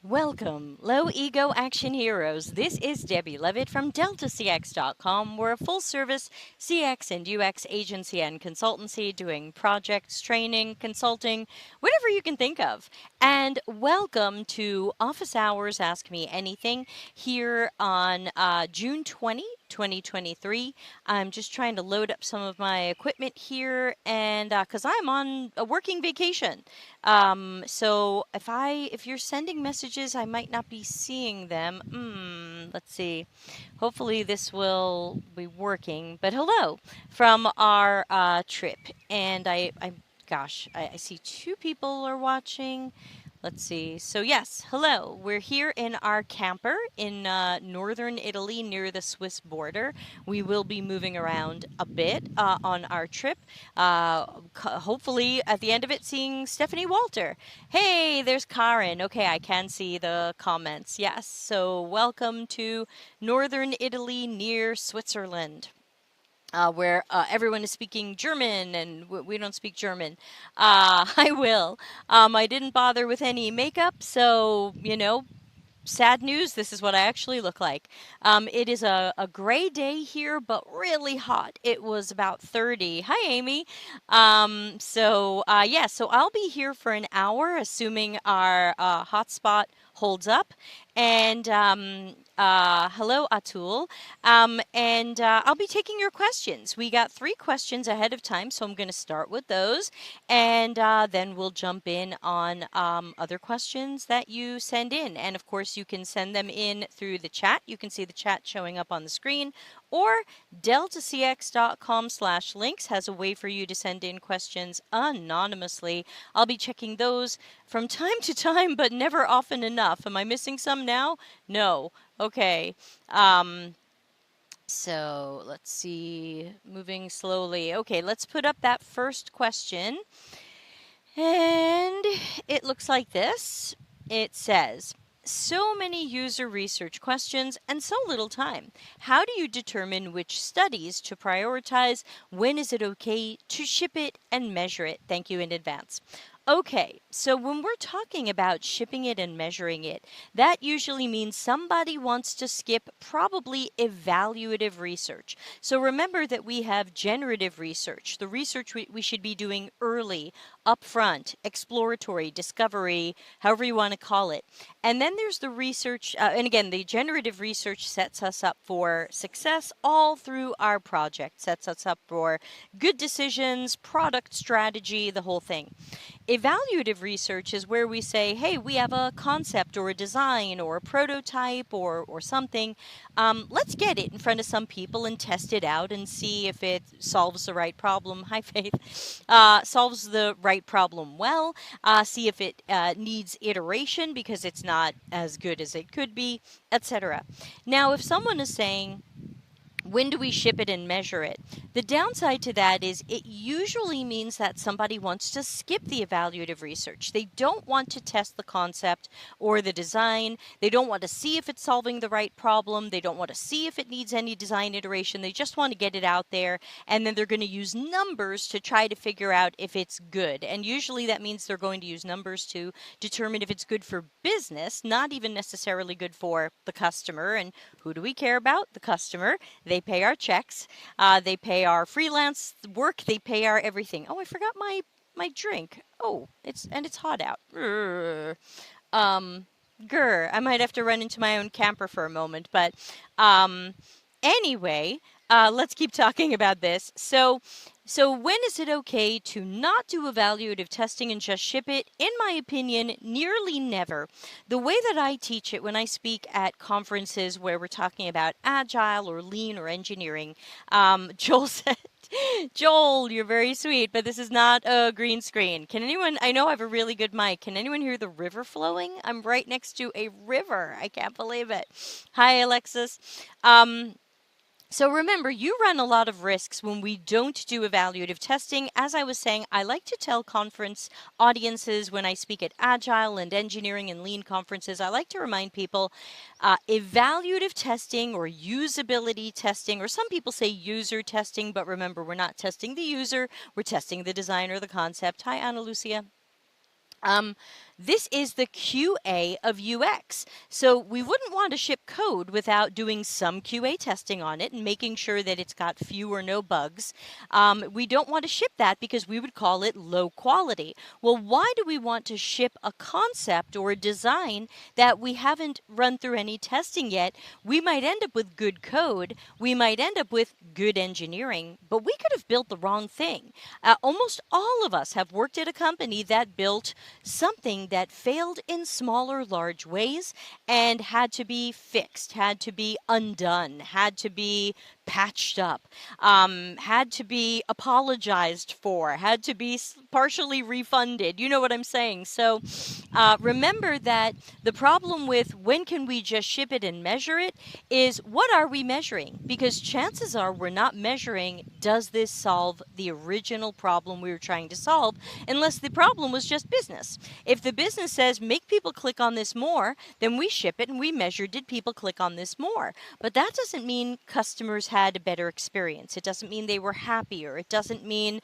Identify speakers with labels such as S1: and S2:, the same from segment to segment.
S1: Welcome, low ego action heroes. This is Debbie Levitt from DeltaCX.com. We're a full service CX and UX agency and consultancy doing projects, training, consulting, whatever you can think of. And welcome to Office Hours Ask Me Anything here on June 20, 2023. I'm just trying to load up some of my equipment here and because I'm on a working vacation. So if you're sending messages, I might not be seeing them. Let's see. Hopefully this will be working. But hello from our trip, and I see two people are watching. Let's see. So yes, hello. We're here in our camper in northern Italy near the Swiss border. We will be moving around a bit on our trip. Hopefully at the end of it seeing Stephanie Walter. Hey, there's Karen. Okay, I can see the comments. Yes. So welcome to northern Italy near Switzerland. Where everyone is speaking German and we don't speak German. I will. I didn't bother with any makeup, so, sad news, this is what I actually look like. It is a gray day here, but really hot. It was about 30. Hi, Amy. So I'll be here for an hour, assuming our hotspot holds up. And hello, Atul. And I'll be taking your questions. We got 3 questions ahead of time, so I'm going to start with those. And then we'll jump in on other questions that you send in. And of course, you can send them in through the chat. You can see the chat showing up on the screen. Or deltacx.com/links has a way for you to send in questions anonymously. I'll be checking those from time to time, but never often enough. Am I missing some now? No. Okay. So let's see, moving slowly. Okay, let's put up that first question. And it looks like this. It says, so many user research questions and so little time. How do you determine which studies to prioritize? When is it okay to ship it and measure it? Thank you in advance. Okay, so when we're talking about shipping it and measuring it, that usually means somebody wants to skip probably evaluative research. So remember that we have generative research, the research we should be doing early, upfront, exploratory, discovery, however you want to call it. And then there's the research, and again, the generative research sets us up for success all through our project, sets us up for good decisions, product strategy, the whole thing. Evaluative research is where we say, hey, we have a concept or a design or a prototype or something. Let's get it in front of some people and test it out and see if it solves the right problem. Hi, Faith. Solves the right problem well. See if it needs iteration because it's not as good as it could be, etc. Now, if someone is saying, when do we ship it and measure it? The downside to that is it usually means that somebody wants to skip the evaluative research. They don't want to test the concept or the design. They don't want to see if it's solving the right problem. They don't want to see if it needs any design iteration. They just want to get it out there, and then they're going to use numbers to try to figure out if it's good. And usually that means they're going to use numbers to determine if it's good for business, not even necessarily good for the customer. And who do we care about? The customer. They pay our checks. They pay our freelance work. They pay our everything. Oh, I forgot my drink. Oh, it's hot out. I might have to run into my own camper for a moment. But anyway, let's keep talking about this. So when is it okay to not do evaluative testing and just ship it? In my opinion, nearly never. The way that I teach it when I speak at conferences where we're talking about agile or lean or engineering, Joel said, Joel, you're very sweet, but this is not a green screen. Can anyone, I know I have a really good mic. Can anyone hear the river flowing? I'm right next to a river. I can't believe it. Hi, Alexis. So remember, you run a lot of risks when we don't do evaluative testing. As I was saying, I like to tell conference audiences when I speak at Agile and engineering and lean conferences, I like to remind people evaluative testing or usability testing, or some people say user testing, but remember, we're not testing the user, we're testing the design or the concept. Hi, Ana Lucia. This is the QA of UX. So we wouldn't want to ship code without doing some QA testing on it and making sure that it's got few or no bugs. We don't want to ship that because we would call it low quality. Well, why do we want to ship a concept or a design that we haven't run through any testing yet? We might end up with good code. We might end up with good engineering, but we could have built the wrong thing. Almost all of us have worked at a company that built something that failed in small or large ways and had to be fixed, had to be undone, had to be patched up, had to be apologized for, had to be partially refunded. You know what I'm saying? So remember that the problem with when can we just ship it and measure it is what are we measuring? Because chances are we're not measuring, does this solve the original problem we were trying to solve, unless the problem was just business. If the business says make people click on this more, then we ship it and we measure, did people click on this more? But that doesn't mean customers had a better experience. It doesn't mean they were happier. It doesn't mean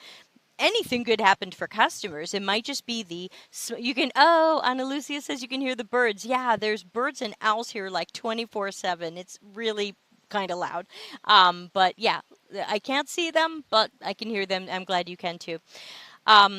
S1: anything good happened for customers. It might just be you can, oh, Ana Lucia says you can hear the birds. Yeah, there's birds and owls here like 24/7. It's really kind of loud. But yeah, I can't see them, but I can hear them. I'm glad you can too.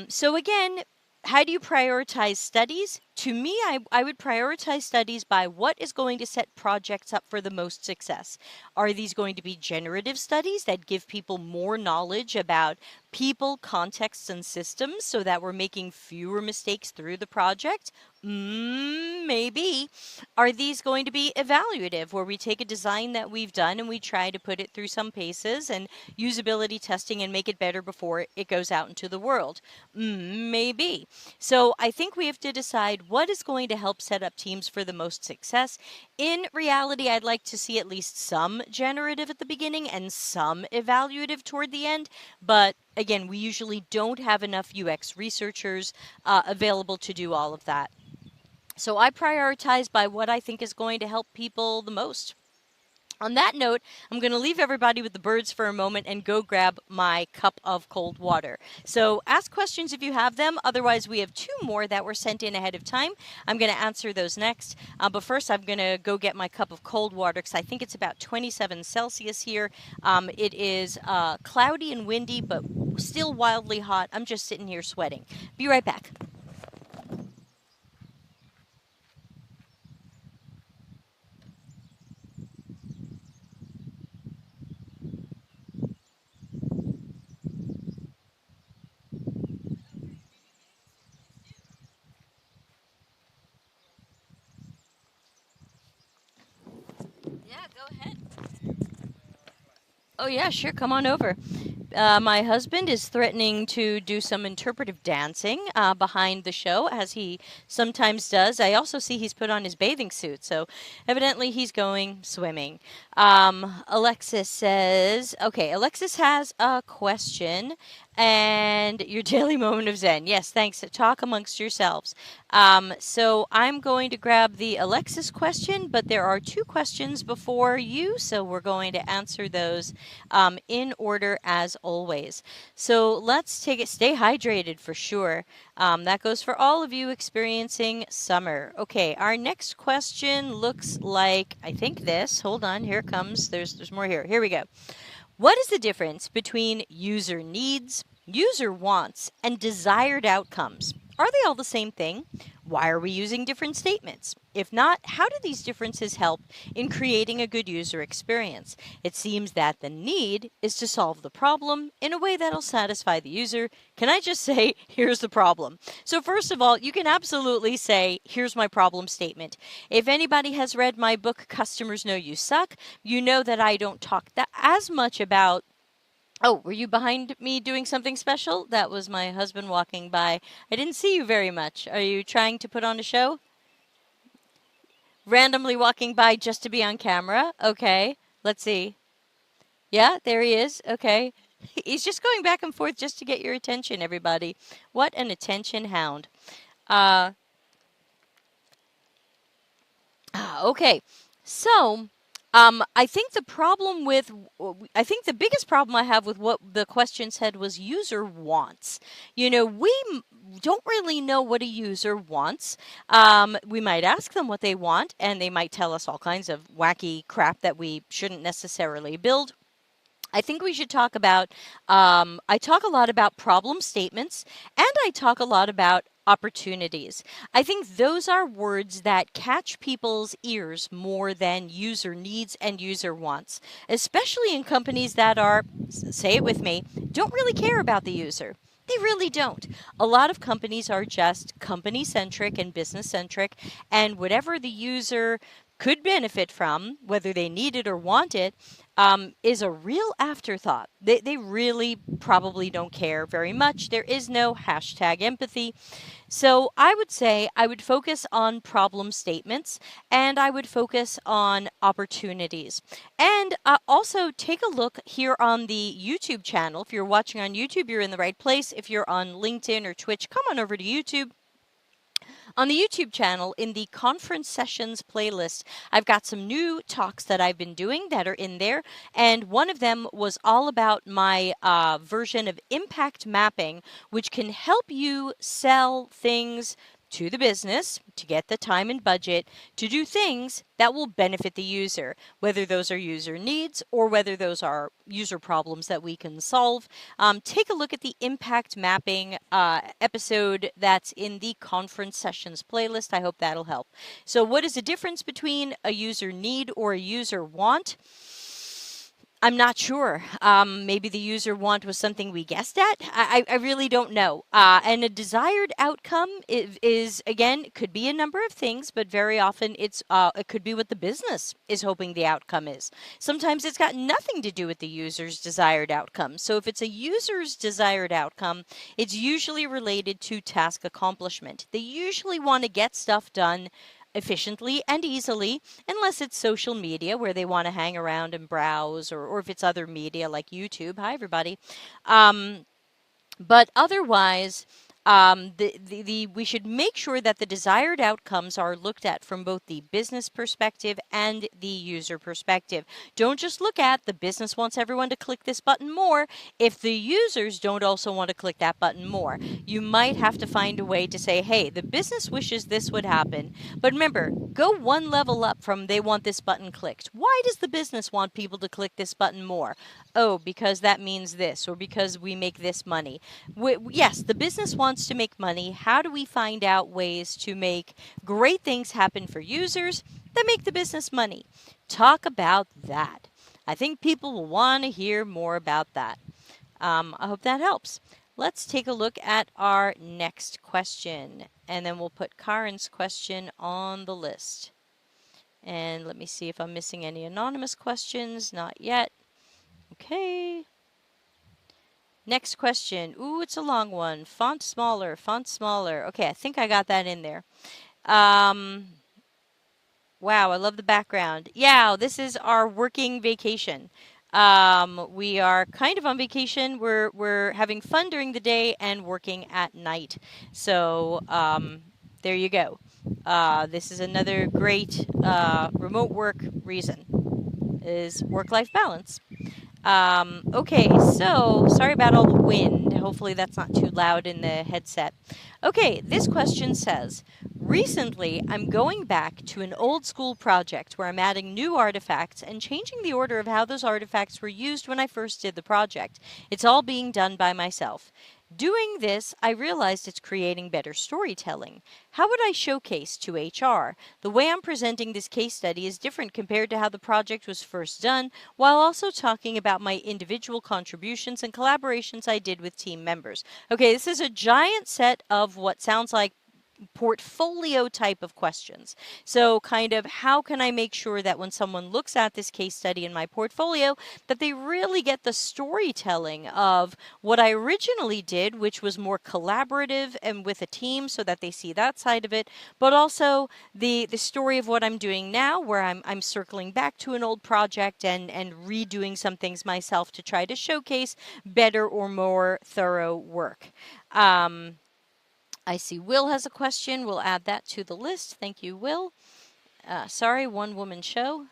S1: So again, how do you prioritize studies? To me, I would prioritize studies by what is going to set projects up for the most success. Are these going to be generative studies that give people more knowledge about people, contexts, and systems so that we're making fewer mistakes through the project? Maybe. Are these going to be evaluative, where we take a design that we've done and we try to put it through some paces and usability testing and make it better before it goes out into the world? Maybe. So I think we have to decide what is going to help set up teams for the most success. In reality, I'd like to see at least some generative at the beginning and some evaluative toward the end. But again, we usually don't have enough UX researchers available to do all of that. So I prioritize by what I think is going to help people the most. On that note, I'm going to leave everybody with the birds for a moment and go grab my cup of cold water. So ask questions if you have them. Otherwise, we have 2 more that were sent in ahead of time. I'm going to answer those next. But first, I'm going to go get my cup of cold water because I think it's about 27 Celsius here. It is cloudy and windy, but still wildly hot. I'm just sitting here sweating. Be right back. Yeah, go ahead. Oh, yeah, sure. Come on over. My husband is threatening to do some interpretive dancing behind the show, as he sometimes does. I also see he's put on his bathing suit, so evidently he's going swimming. Alexis says, okay, Alexis has a question. And your daily moment of Zen. Yes, thanks. Talk amongst yourselves. So I'm going to grab the Alexis question, but there are 2 questions before you, so we're going to answer those in order as always. So let's take it. Stay hydrated for sure. That goes for all of you experiencing summer. Okay, our next question looks like, I think this. Hold on, here it comes. There's more here. Here we go. What is the difference between user needs, user wants, and desired outcomes? Are they all the same thing? Why are we using different statements? If not, how do these differences help in creating a good user experience? It seems that the need is to solve the problem in a way that'll satisfy the user. Can I just say, here's the problem? So first of all, you can absolutely say, here's my problem statement. If anybody has read my book, Customers Know You Suck, you know that I don't talk as much about. Oh, were you behind me doing something special? That was my husband walking by. I didn't see you very much. Are you trying to put on a show? Randomly walking by just to be on camera? Okay, let's see. Yeah, there he is. Okay. He's just going back and forth just to get your attention, everybody. What an attention hound. Okay, so I think I think the biggest problem I have with what the question said was user wants. Don't really know what a user wants. We might ask them what they want, and they might tell us all kinds of wacky crap that we shouldn't necessarily build. I think we should talk about, I talk a lot about problem statements and I talk a lot about opportunities. I think those are words that catch people's ears more than user needs and user wants, especially in companies that are, say it with me, don't really care about the user. They really don't. A lot of companies are just company centric and business centric, and whatever the user could benefit from, whether they need it or want it, is a real afterthought. They really probably don't care very much. There is no hashtag empathy. So I would say I would focus on problem statements and I would focus on opportunities. And also take a look here on the YouTube channel. If you're watching on YouTube, you're in the right place. If you're on LinkedIn or Twitch, come on over to YouTube. On the YouTube channel, in the conference sessions playlist, I've got some new talks that I've been doing that are in there. And one of them was all about my version of impact mapping, which can help you sell things to the business to get the time and budget to do things that will benefit the user, whether those are user needs or whether those are user problems that we can solve. Take a look at the impact mapping episode that's in the conference sessions playlist. I hope that'll help. So what is the difference between a user need or a user want? I'm not sure. Maybe the user want was something we guessed at. I really don't know. And a desired outcome is again, could be a number of things, but very often it could be what the business is hoping the outcome is. Sometimes it's got nothing to do with the user's desired outcome. So if it's a user's desired outcome, it's usually related to task accomplishment. They usually want to get stuff done efficiently and easily, unless it's social media where they want to hang around and browse, or if it's other media like YouTube. Hi, everybody. Um, but otherwise, we should make sure that the desired outcomes are looked at from both the business perspective and the user perspective. Don't just look at the business wants everyone to click this button more if the users don't also want to click that button more. You might have to find a way to say, hey, the business wishes this would happen. But remember, go one level up from they want this button clicked. Why does the business want people to click this button more? Oh, because that means this, or because we make this money. Yes, the business wants to make money. How do we find out ways to make great things happen for users that make the business money? Talk about that. I think people will want to hear more about that. I hope that helps. Let's take a look at our next question, and then we'll put Karen's question on the list. And let me see if I'm missing any anonymous questions. Not yet. Okay. Next question. Ooh, it's a long one. Font smaller, font smaller. Okay, I think I got that in there. Wow, I love the background. Yeah, this is our working vacation. We are kind of on vacation. We're having fun during the day and working at night. So, there you go. This is another great remote work reason, is work-life balance. Okay, so sorry about all the wind. Hopefully that's not too loud in the headset. Okay, this question says, recently I'm going back to an old school project where I'm adding new artifacts and changing the order of how those artifacts were used when I first did the project. It's all being done by myself. Doing this, I realized it's creating better storytelling. How would I showcase to HR? The way I'm presenting this case study is different compared to how the project was first done, while also talking about my individual contributions and collaborations I did with team members. Okay, this is a giant set of what sounds like portfolio type of questions. So kind of how can I make sure that when someone looks at this case study in my portfolio, that they really get the storytelling of what I originally did, which was more collaborative and with a team, so that they see that side of it, but also the story of what I'm doing now, where I'm circling back to an old project and redoing some things myself to try to showcase better or more thorough work. I see Will has a question. We'll add that to the list. Thank you, Will. Sorry, one woman show.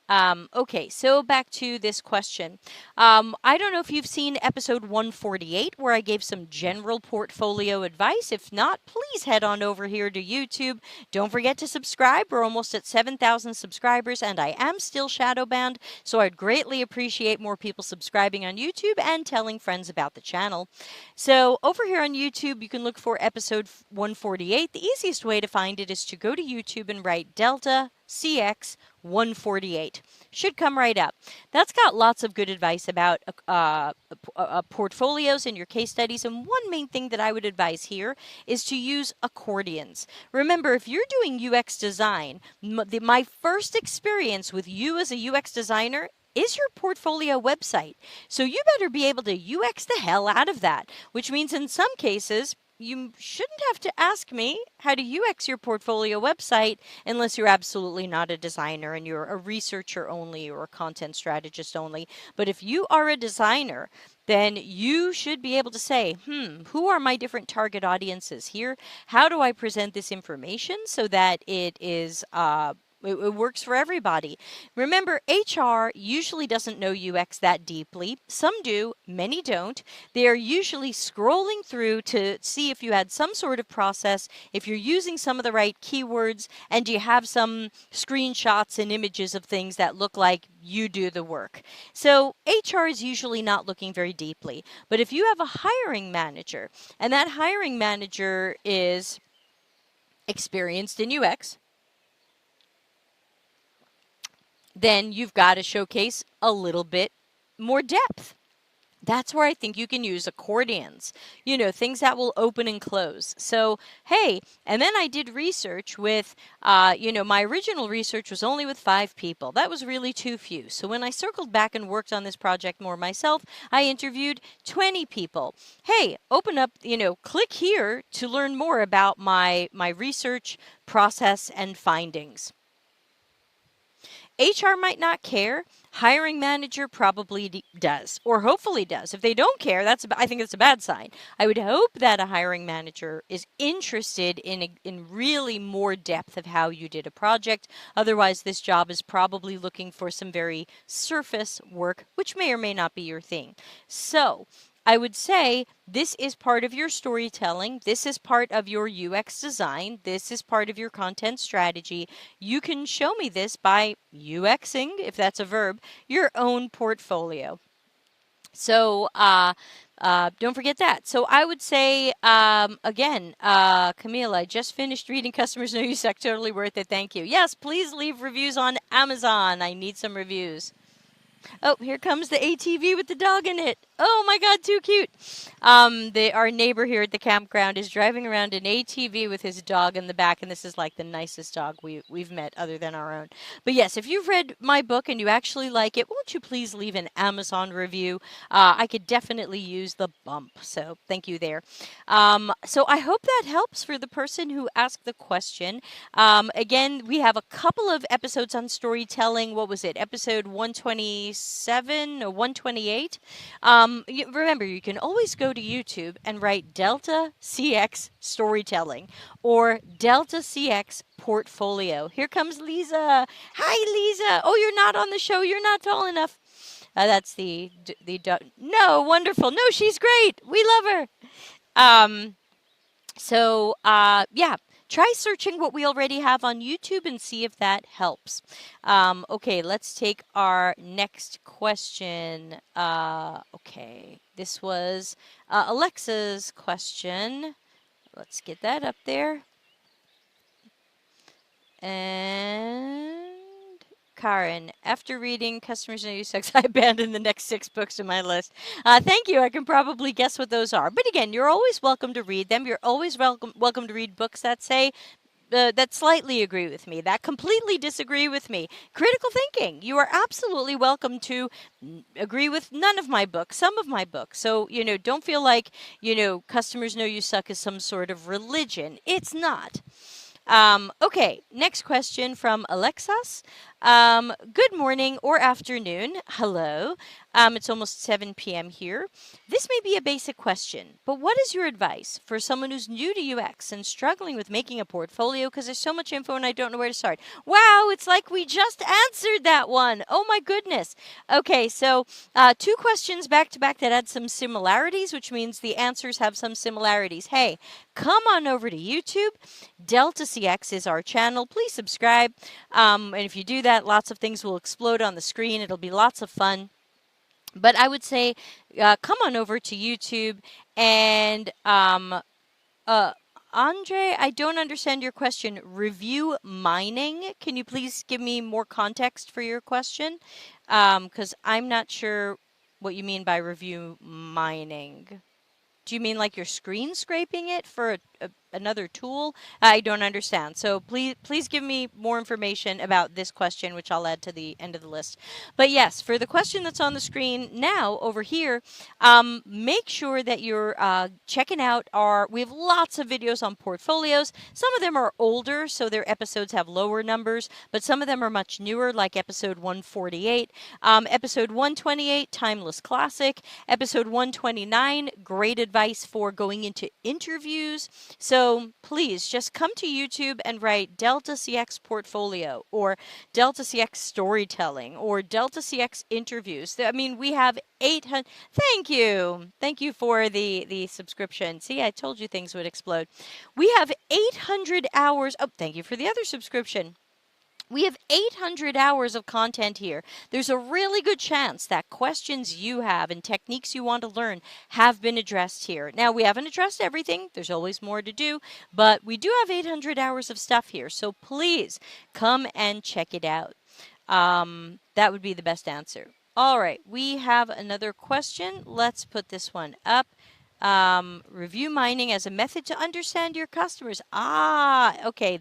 S1: Okay, so back to this question. I don't know if you've seen episode 148 where I gave some general portfolio advice. If not, please head on over here to YouTube. Don't forget to subscribe. We're almost at 7,000 subscribers and I am still shadow banned, so I'd greatly appreciate more people subscribing on YouTube and telling friends about the channel. So over here on YouTube, you can look for episode 148. The easiest way to find it is to go to YouTube and write Delta CX 148. Should come right up. That's got lots of good advice about portfolios and your case studies. And one main thing that I would advise here is to use accordions. Remember, if you're doing UX design, my first experience with you as a UX designer is your portfolio website. So you better be able to UX the hell out of that, which means in some cases, you shouldn't have to ask me how to UX your portfolio website unless you're absolutely not a designer and you're a researcher only or a content strategist only. But if you are a designer, then you should be able to say, who are my different target audiences here? How do I present this information so that it is it works for everybody? Remember, HR usually doesn't know UX that deeply. Some do, many don't. They are usually scrolling through to see if you had some sort of process, if you're using some of the right keywords, and you have some screenshots and images of things that look like you do the work. So HR is usually not looking very deeply. But if you have a hiring manager, and that hiring manager is experienced in UX, then you've got to showcase a little bit more depth. That's where I think you can use accordions, things that will open and close. So, hey, and then I did research with, my original research was only with 5 people. That was really too few. So when I circled back and worked on this project more myself, I interviewed 20 people. Hey, open up, click here to learn more about my research process and findings. HR might not care. Hiring manager probably does, or hopefully does. If they don't care, I think that's a bad sign. I would hope that a hiring manager is interested in really more depth of how you did a project. Otherwise, this job is probably looking for some very surface work, which may or may not be your thing. So I would say this is part of your storytelling. This is part of your UX design. This is part of your content strategy. You can show me this by UXing, if that's a verb, your own portfolio. So don't forget that. So I would say, again, Camille, I just finished reading Customers Know You Suck. Totally worth it. Thank you. Yes, please leave reviews on Amazon. I need some reviews. Oh, here comes the ATV with the dog in it. Oh my God, too cute. Our neighbor here at the campground is driving around an ATV with his dog in the back, and this is like the nicest dog we've met other than our own. But yes, if you've read my book and you actually like it, won't you please leave an Amazon review? I could definitely use the bump, so thank you there. So I hope that helps for the person who asked the question. Again, we have a couple of episodes on storytelling. What was it? Episode 127 or 128? Remember, you can always go to YouTube and write Delta CX Storytelling or Delta CX Portfolio. Here comes Lisa. Hi, Lisa. Oh, you're not on the show. You're not tall enough. That's the no, wonderful. No, she's great. We love her. Yeah. Try searching what we already have on YouTube and see if that helps. Okay, let's take our next question. Okay, this was Alexa's question. Let's get that up there. And Karen, after reading Customers Know You Suck, I abandoned the next 6 books in my list. Thank you. I can probably guess what those are. But again, you're always welcome to read them. You're always welcome to read books that say, that slightly agree with me, that completely disagree with me. Critical thinking. You are absolutely welcome to agree with none of my books, some of my books. So, don't feel like, Customers Know You Suck is some sort of religion. It's not. Okay, next question from Alexas. Good morning or afternoon. Hello. It's almost 7 p.m. here. This may be a basic question, but what is your advice for someone who's new to UX and struggling with making a portfolio because there's so much info and I don't know where to start? Wow, it's like we just answered that one. Oh my goodness. Okay, so two questions back to back that had some similarities, which means the answers have some similarities. Hey, come on over to YouTube. Delta CX is our channel. Please subscribe. And if you do that, lots of things will explode on the screen. It'll be lots of fun. But I would say come on over to YouTube and Andre, I don't understand your question. Review mining. Can you please give me more context for your question? Because I'm not sure what you mean by review mining. Do you mean like you're screen scraping it for another tool? I don't understand. So please give me more information about this question, which I'll add to the end of the list. But yes, for the question that's on the screen now over here, make sure that you're checking out we have lots of videos on portfolios. Some of them are older, so their episodes have lower numbers, but some of them are much newer, like episode 148, episode 128, Timeless Classic, episode 129, Great Advice for going into interviews. So please just come to YouTube and write Delta CX portfolio or Delta CX storytelling or Delta CX interviews. I mean, we have 800. Thank you. Thank you for the subscription. See, I told you things would explode. We have 800 hours. Oh, thank you for the other subscription. We have 800 hours of content here. There's a really good chance that questions you have and techniques you want to learn have been addressed here. Now, we haven't addressed everything. There's always more to do, but we do have 800 hours of stuff here. So please come and check it out. That would be the best answer. All right, we have another question. Let's put this one up. Review mining as a method to understand your customers. Okay,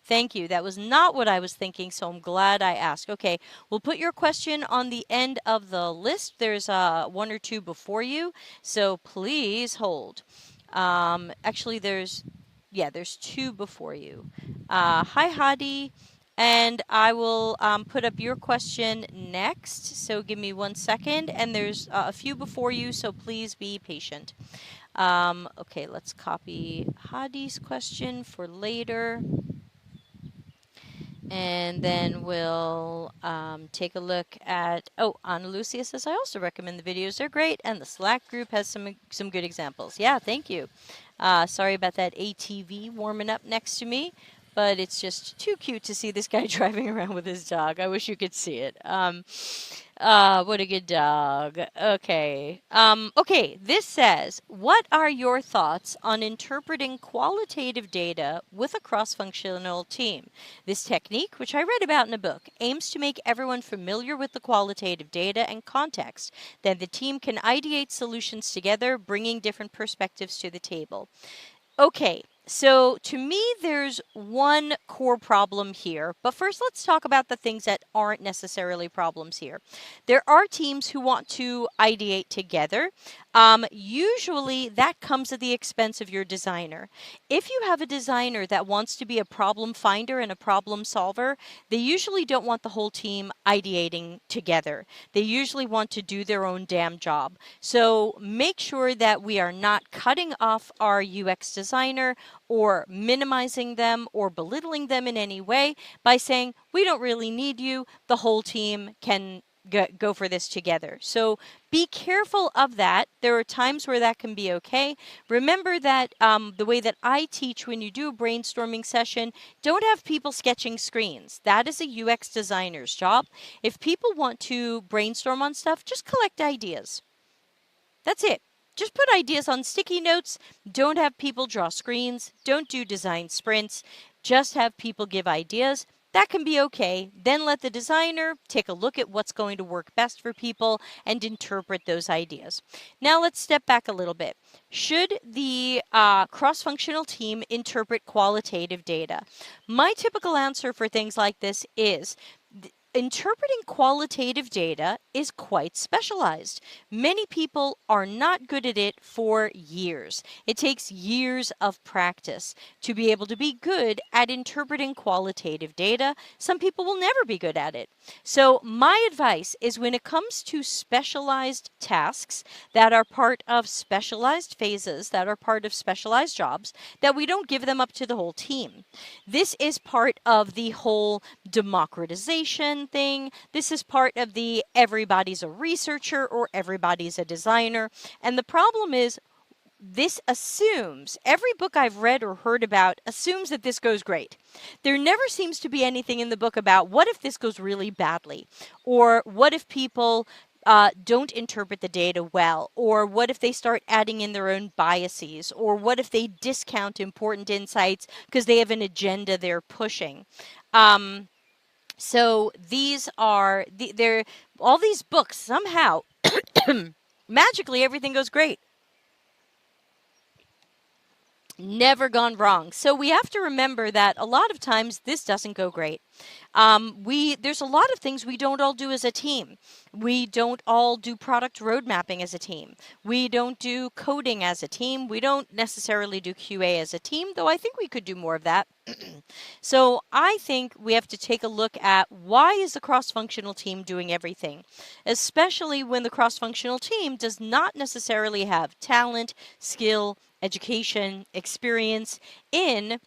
S1: thank you. That was not what I was thinking, so I'm glad I asked. Okay, we'll put your question on the end of the list. There's one or two before you, so please hold. Actually, there's two before you. Hi, Hadi. And I will put up your question next. So give me 1 second. And there's a few before you, so please be patient. Okay, let's copy Hadi's question for later. And then we'll take a look at, Anna Lucia says, I also recommend the videos. They're great. And the Slack group has some good examples. Yeah, thank you. Sorry about that ATV warming up next to me. But it's just too cute to see this guy driving around with his dog. I wish you could see it. What a good dog. Okay. Okay, this says, what are your thoughts on interpreting qualitative data with a cross-functional team? This technique, which I read about in a book, aims to make everyone familiar with the qualitative data and context. Then the team can ideate solutions together, bringing different perspectives to the table. Okay. So to me, there's one core problem here. But first, let's talk about the things that aren't necessarily problems here. There are teams who want to ideate together. Usually, that comes at the expense of your designer. If you have a designer that wants to be a problem finder and a problem solver, they usually don't want the whole team ideating together. They usually want to do their own damn job. So make sure that we are not cutting off our UX designer or minimizing them or belittling them in any way by saying, we don't really need you, the whole team can go for this together. So be careful of that. There are times where that can be okay. Remember that the way that I teach when you do a brainstorming session, don't have people sketching screens. That is a UX designer's job. If people want to brainstorm on stuff, just collect ideas. That's it. Just put ideas on sticky notes. Don't have people draw screens. Don't do design sprints. Just have people give ideas. That can be okay. Then let the designer take a look at what's going to work best for people and interpret those ideas. Now let's step back a little bit. Should the cross-functional team interpret qualitative data? My typical answer for things like this is interpreting qualitative data is quite specialized. Many people are not good at it for years. It takes years of practice to be able to be good at interpreting qualitative data. Some people will never be good at it. So my advice is when it comes to specialized tasks that are part of specialized phases, that are part of specialized jobs, that we don't give them up to the whole team. This is part of the whole democratization thing. This is part of the everybody's a researcher or everybody's a designer. And the problem is, this assumes, every book I've read or heard about assumes that this goes great. There never seems to be anything in the book about what if this goes really badly, or what if people don't interpret the data well, or what if they start adding in their own biases, or what if they discount important insights because they have an agenda they're pushing. So these are they're all these books somehow magically everything goes great. Never gone wrong. So we have to remember that a lot of times this doesn't go great. There's a lot of things we don't all do as a team. We don't all do product road mapping as a team. We don't do coding as a team. We don't necessarily do QA as a team, though I think we could do more of that. So I think we have to take a look at why is the cross-functional team doing everything, especially when the cross-functional team does not necessarily have talent, skill, education, experience in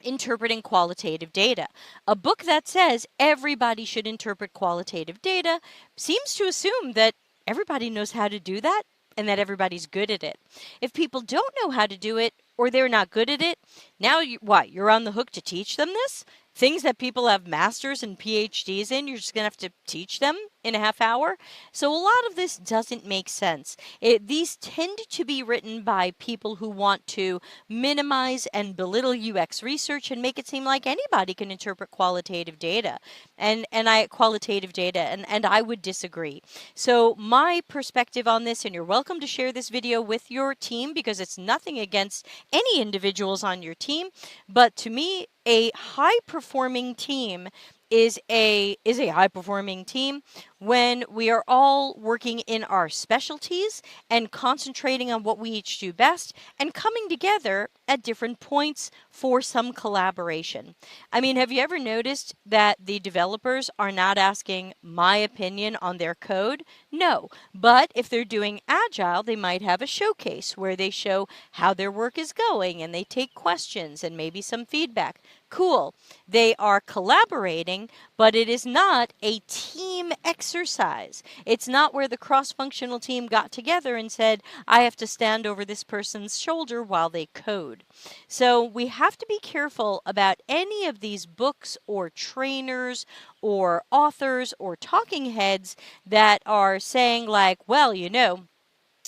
S1: interpreting qualitative data. A book that says everybody should interpret qualitative data seems to assume that everybody knows how to do that and that everybody's good at it. If people don't know how to do it or they're not good at it, now you're on the hook to teach them this? Things that people have masters and PhDs in, you're just going to have to teach them in a half hour? So a lot of this doesn't make sense. These tend to be written by people who want to minimize and belittle UX research and make it seem like anybody can interpret qualitative data. And I would disagree. So my perspective on this, and you're welcome to share this video with your team because it's nothing against any individuals on your team, but to me, a high-performing team is a high-performing team when we are all working in our specialties and concentrating on what we each do best and coming together at different points for some collaboration. I mean, have you ever noticed that the developers are not asking my opinion on their code? No, but if they're doing Agile, they might have a showcase where they show how their work is going and they take questions and maybe some feedback. Cool. They are collaborating, but it is not a team exercise. It's not where the cross-functional team got together and said, I have to stand over this person's shoulder while they code. So we have to be careful about any of these books or trainers or authors or talking heads that are saying like, well,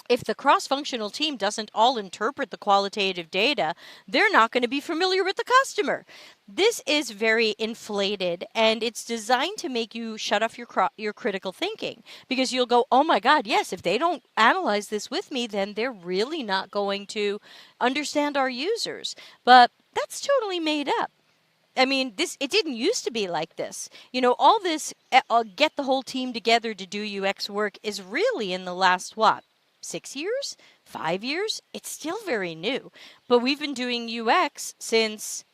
S1: if the cross-functional team doesn't all interpret the qualitative data, they're not going to be familiar with the customer. This is very inflated, and it's designed to make you shut off your critical thinking, because you'll go, oh my God, yes, if they don't analyze this with me, then they're really not going to understand our users. But that's totally made up. I mean, it didn't used to be like this. All this get the whole team together to do UX work is really in the last, 6 years? 5 years? It's still very new. But we've been doing UX since,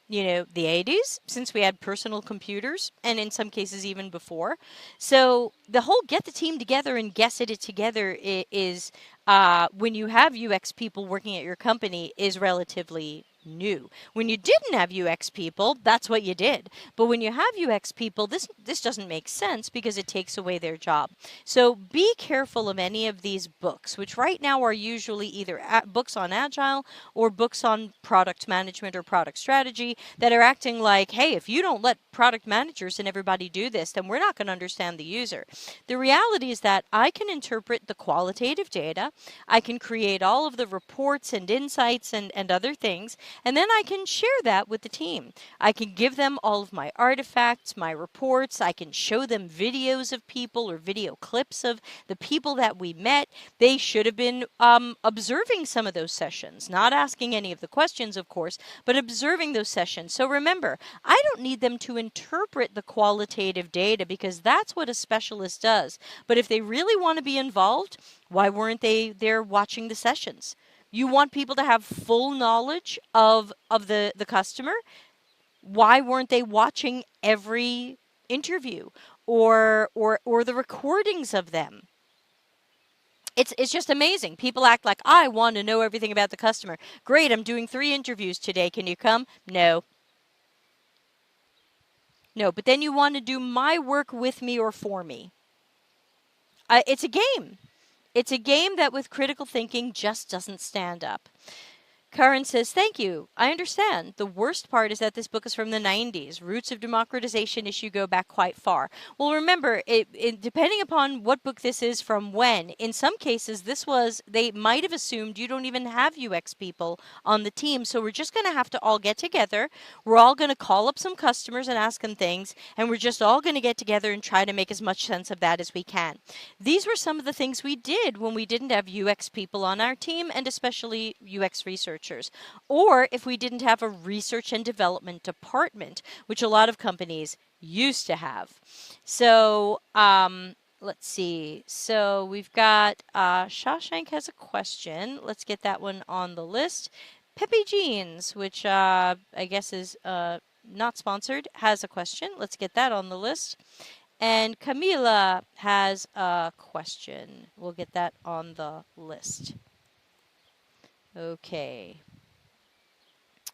S1: the 80s, since we had personal computers, and in some cases even before. So the whole get the team together and guess it together is when you have UX people working at your company is relatively new. When you didn't have UX people, that's what you did. But when you have UX people, this doesn't make sense because it takes away their job. So be careful of any of these books, which right now are usually either books on Agile or books on product management or product strategy that are acting like, hey, if you don't let product managers and everybody do this, then we're not going to understand the user. The reality is that I can interpret the qualitative data, I can create all of the reports and insights and other things, and then I can share that with the team. I can give them all of my artifacts, my reports. I can show them videos of people or video clips of the people that we met. They should have been observing some of those sessions, not asking any of the questions, of course, but observing those sessions. So remember, I don't need them to interpret the qualitative data because that's what a specialist does. But if they really want to be involved, why weren't they there watching the sessions? You want people to have full knowledge of the customer. Why weren't they watching every interview or the recordings of them? It's just amazing. People act like, I want to know everything about the customer. Great, I'm doing 3 interviews today. Can you come? No. No, but then you want to do my work with me or for me. It's a game. It's a game that with critical thinking just doesn't stand up. Karen says, thank you. I understand. The worst part is that this book is from the 90s. Roots of democratization issue go back quite far. Well, remember, depending upon what book this is from when, in some cases, they might have assumed you don't even have UX people on the team. So we're just going to have to all get together. We're all going to call up some customers and ask them things. And we're just all going to get together and try to make as much sense of that as we can. These were some of the things we did when we didn't have UX people on our team, and especially UX researchers. Or if we didn't have a research and development department, which a lot of companies used to have. So let's see. So we've got Shawshank has a question. Let's get that one on the list. Peppy Jeans, which I guess is not sponsored, has a question. Let's get that on the list. And Camila has a question. We'll get that on the list. Okay.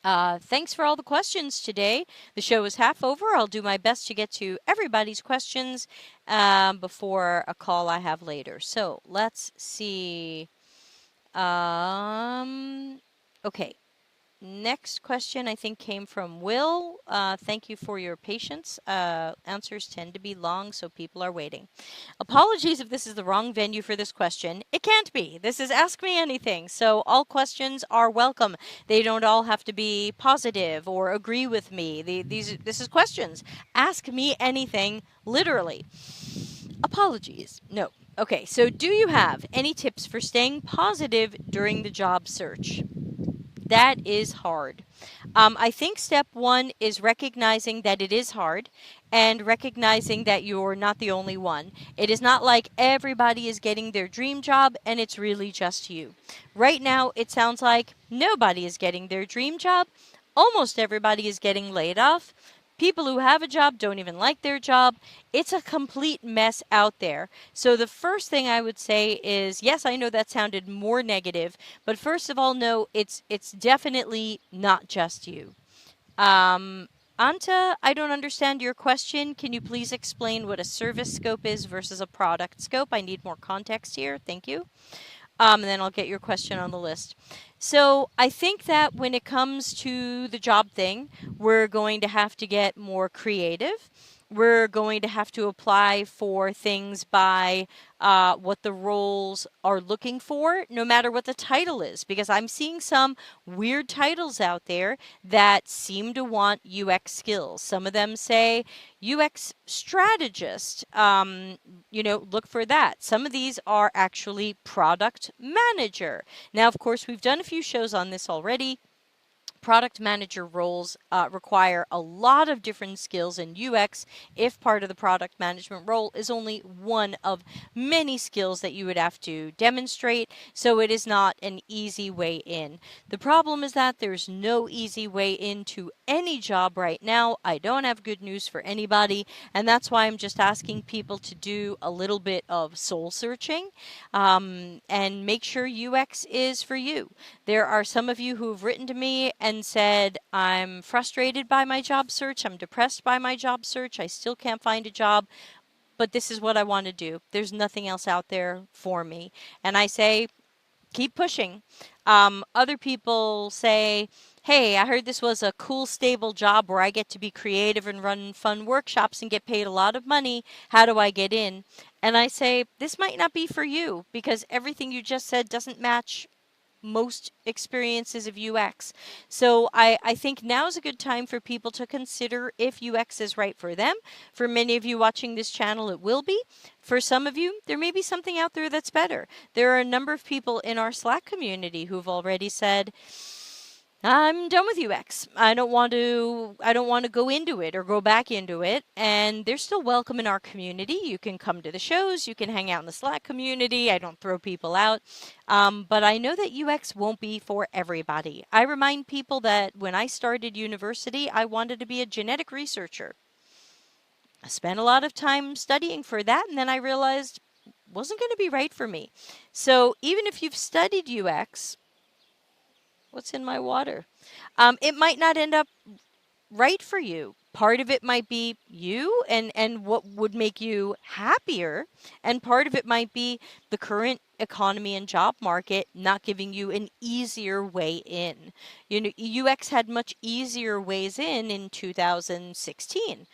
S1: Thanks for all the questions today. The show is half over. I'll do my best to get to everybody's questions before a call I have later. So let's see. Okay. Next question, I think, came from Will. Thank you for your patience. Answers tend to be long, so people are waiting. Apologies if this is the wrong venue for this question. It can't be. This is Ask Me Anything, so all questions are welcome. They don't all have to be positive or agree with me. This is questions. Ask me anything, literally. Apologies. No. Okay, so do you have any tips for staying positive during the job search? That is hard. I think step 1 is recognizing that it is hard and recognizing that you're not the only one. It is not like everybody is getting their dream job and it's really just you. Right now, it sounds like nobody is getting their dream job. Almost everybody is getting laid off. People who have a job don't even like their job. It's a complete mess out there. So the first thing I would say is, yes, I know that sounded more negative, but first of all, no, it's definitely not just you. Anta, I don't understand your question. Can you please explain what a service scope is versus a product scope? I need more context here. Thank you. And then I'll get your question on the list. So I think that when it comes to the job thing, we're going to have to get more creative. We're going to have to apply for things by what the roles are looking for, no matter what the title is, because I'm seeing some weird titles out there that seem to want UX skills. Some of them say UX strategist, look for that. Some of these are actually product manager. Now, of course, we've done a few shows on this already. Product manager roles require a lot of different skills in UX if part of the product management role is only one of many skills that you would have to demonstrate, so it is not an easy way in. The problem is that there's no easy way into any job right now. I don't have good news for anybody, and that's why I'm just asking people to do a little bit of soul searching and make sure UX is for you. There are some of you who have written to me and said, I'm frustrated by my job search, I'm depressed by my job search, I still can't find a job, but this is what I want to do. There's nothing else out there for me. And I say, keep pushing. Other people say, hey, I heard this was a cool, stable job where I get to be creative and run fun workshops and get paid a lot of money. How do I get in? And I say, this might not be for you because everything you just said doesn't match most experiences of UX. So I think now is a good time for people to consider if UX is right for them. For many of you watching this channel, it will be. For some of you, there may be something out there that's better. There are a number of people in our Slack community who've already said, I'm done with UX. I don't want to go into it or go back into it. And they're still welcome in our community. You can come to the shows. You can hang out in the Slack community. I don't throw people out. But I know that UX won't be for everybody. I remind people that when I started university, I wanted to be a genetic researcher. I spent a lot of time studying for that, and then I realized it wasn't going to be right for me. So even if you've studied UX, what's in my water? It might not end up right for you. Part of it might be you and what would make you happier. And part of it might be the current economy and job market not giving you an easier way in. You know, UX had much easier ways in 2016.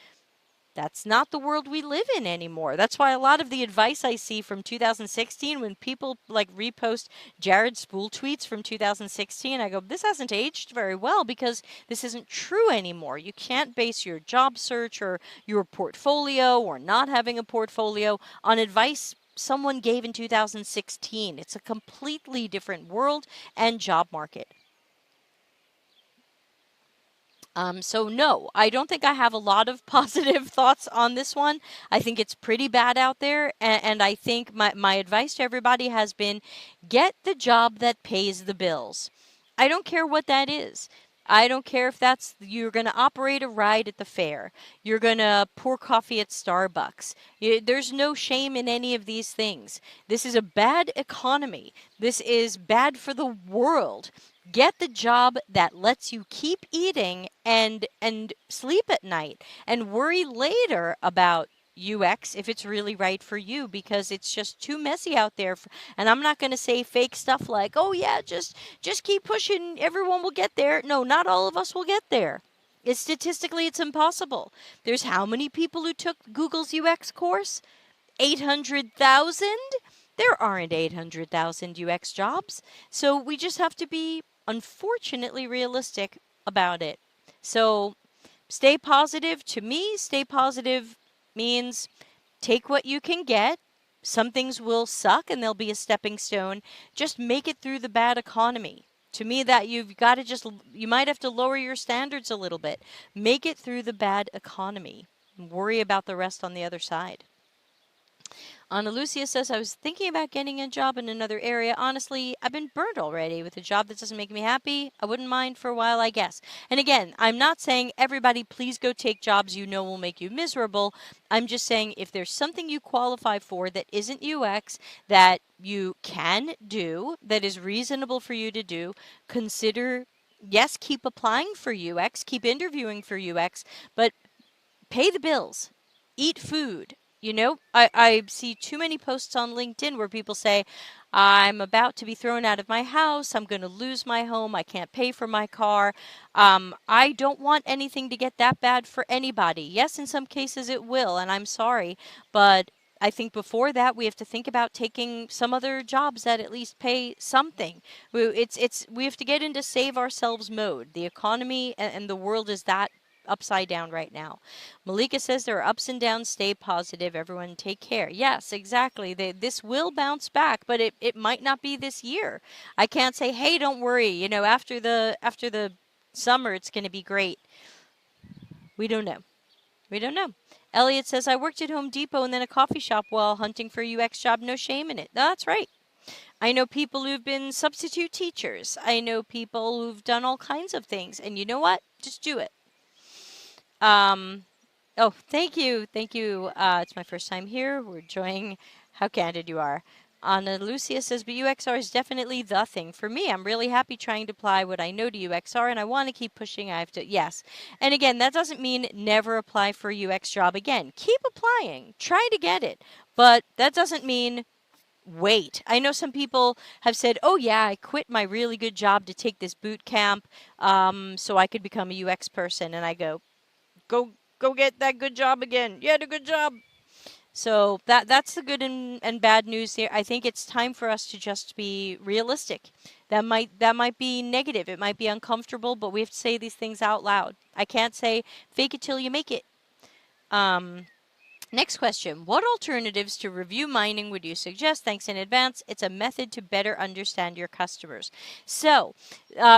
S1: That's not the world we live in anymore. That's why a lot of the advice I see from 2016, when people like repost Jared Spool tweets from 2016, I go, this hasn't aged very well because this isn't true anymore. You can't base your job search or your portfolio or not having a portfolio on advice someone gave in 2016. It's a completely different world and job market. So no, I don't think I have a lot of positive thoughts on this one. I think it's pretty bad out there. And I think my advice to everybody has been get the job that pays the bills. I don't care what that is. I don't care if that's you're going to operate a ride at the fair. You're going to pour coffee at Starbucks. There's no shame in any of these things. This is a bad economy. This is bad for the world. Get the job that lets you keep eating and sleep at night and worry later about UX if it's really right for you, because it's just too messy out there. And I'm not going to say fake stuff like, oh yeah, just keep pushing, everyone will get there. No, not all of us will get there. Statistically, it's impossible. There's how many people who took Google's UX course? 800,000? There aren't 800,000 UX jobs. So we just have to be, unfortunately, realistic about it. So stay positive. To me, stay positive means take what you can get. Some things will suck and they'll be a stepping stone. Just make it through the bad economy. To me, that you've got to you might have to lower your standards a little bit. Make it through the bad economy. Worry about the rest on the other side. Ana Lucia says, I was thinking about getting a job in another area. Honestly, I've been burnt already with a job that doesn't make me happy. I wouldn't mind for a while, I guess. And again, I'm not saying everybody please go take jobs you know will make you miserable. I'm just saying if there's something you qualify for that isn't UX, that you can do, that is reasonable for you to do, consider, yes, keep applying for UX, keep interviewing for UX, but pay the bills, eat food. You know, I see too many posts on LinkedIn where people say, I'm about to be thrown out of my house. I'm going to lose my home. I can't pay for my car. I don't want anything to get that bad for anybody. Yes, in some cases it will, and I'm sorry. But I think before that, we have to think about taking some other jobs that at least pay something. We have to get into save ourselves mode. The economy and the world is that upside down right now. Malika says there are ups and downs. Stay positive. Everyone take care. Yes, exactly. This will bounce back, but it might not be this year. I can't say, hey, don't worry. You know, after the summer, it's going to be great. We don't know. We don't know. Elliot says, I worked at Home Depot and then a coffee shop while hunting for a UX job. No shame in it. No, that's right. I know people who've been substitute teachers. I know people who've done all kinds of things. And you know what? Just do it. Oh, thank you. Thank you. It's my first time here. We're enjoying how candid you are. Ana Lucia says, but UXR is definitely the thing for me. I'm really happy trying to apply what I know to UXR, and I want to keep pushing. I have to, yes. And again, that doesn't mean never apply for a UX job again. Keep applying. Try to get it. But that doesn't mean wait. I know some people have said, oh yeah, I quit my really good job to take this boot camp so I could become a UX person. And I go get that good job again. You had a good job. So that's the good and bad news here. I think it's time for us to just be realistic. That might be negative. It might be uncomfortable, but we have to say these things out loud. I can't say fake it till you make it. Next question. What alternatives to review mining would you suggest? Thanks in advance. It's a method to better understand your customers. So,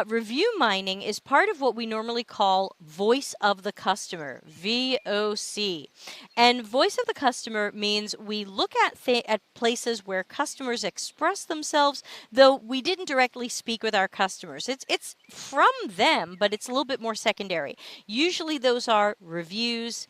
S1: review mining is part of what we normally call voice of the customer, VOC. And voice of the customer means we look at places where customers express themselves, though we didn't directly speak with our customers. It's from them, but it's a little bit more secondary. Usually those are reviews.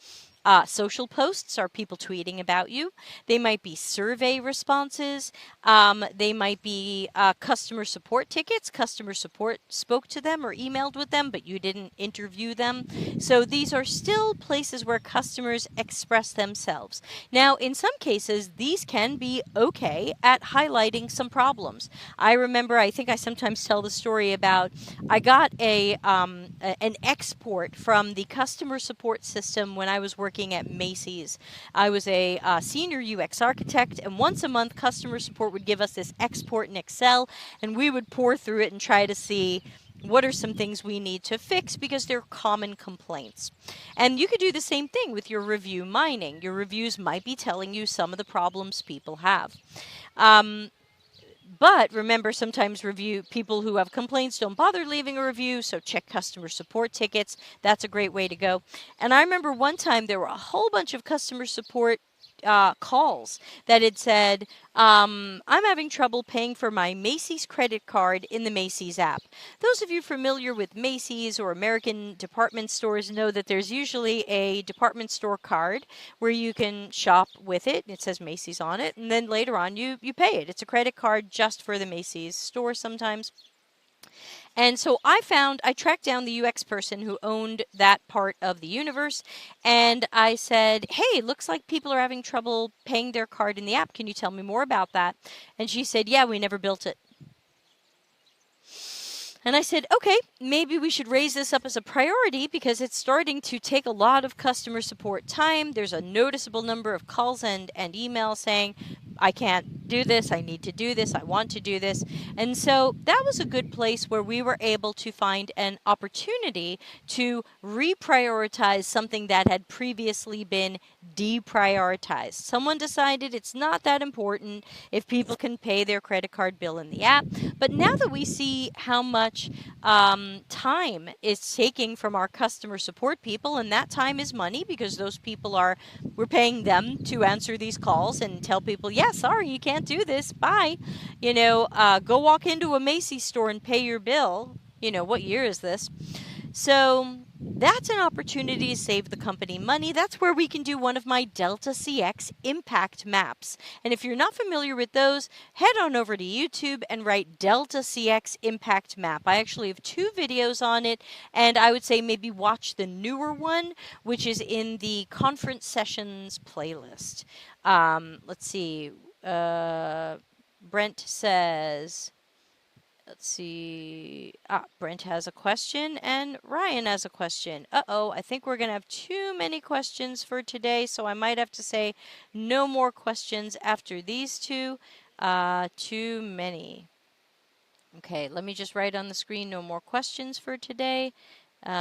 S1: Social posts are people tweeting about you. They might be survey responses. They might be customer support tickets. Customer support spoke to them or emailed with them, but you didn't interview them. So these are still places where customers express themselves. Now, in some cases, these can be okay at highlighting some problems. I remember, I think I sometimes tell the story about I got an export from the customer support system when I was working at Macy's. I was a senior UX architect, and once a month, customer support would give us this export in Excel, and we would pour through it and try to see what are some things we need to fix because they're common complaints. And you could do the same thing with your review mining. Your reviews might be telling you some of the problems people have. But remember, sometimes people who have complaints don't bother leaving a review, so check customer support tickets. That's a great way to go. And I remember one time there were a whole bunch of customer support calls that had said, I'm having trouble paying for my Macy's credit card in the Macy's app. Those of you familiar with Macy's or American department stores know that there's usually a department store card where you can shop with it. It says Macy's on it, and then later on you pay it. It's a credit card just for the Macy's store sometimes. And so I tracked down the UX person who owned that part of the universe, and I said, hey, looks like people are having trouble paying their card in the app. Can you tell me more about that? And she said, yeah, we never built it. And I said, okay, maybe we should raise this up as a priority because it's starting to take a lot of customer support time. There's a noticeable number of calls and emails saying, I can't do this, I need to do this, I want to do this. And so that was a good place where we were able to find an opportunity to reprioritize something that had previously been deprioritized. Someone decided it's not that important if people can pay their credit card bill in the app. But now that we see how much time is taking from our customer support people, and that time is money because those people we're paying them to answer these calls and tell people, yeah, sorry, you can't do this, bye. Go walk into a Macy's store and pay your bill. What year is this? So that's an opportunity to save the company money. That's where we can do one of my Delta CX impact maps. And if you're not familiar with those, head on over to YouTube and write Delta CX impact map. I actually have 2 videos on it, and I would say maybe watch the newer one, which is in the conference sessions playlist. Let's see. Brent says... Let's see. Brent has a question and Ryan has a question. I think we're going to have too many questions for today, so I might have to say no more questions after these two. Too many. Okay, let me just write on the screen no more questions for today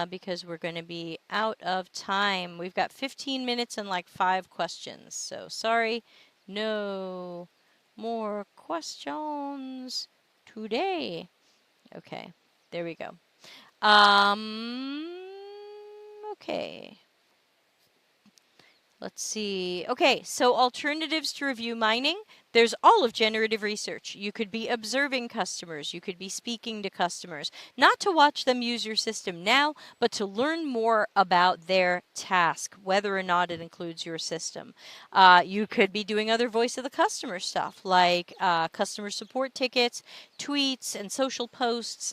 S1: because we're going to be out of time. We've got 15 minutes and like 5 questions, so sorry. No more questions today. Okay, there we go. Okay. Let's see. Okay, so alternatives to review mining. There's all of generative research. You could be observing customers. You could be speaking to customers. Not to watch them use your system now, but to learn more about their task, whether or not it includes your system. You could be doing other voice of the customer stuff, like customer support tickets, tweets, and social posts,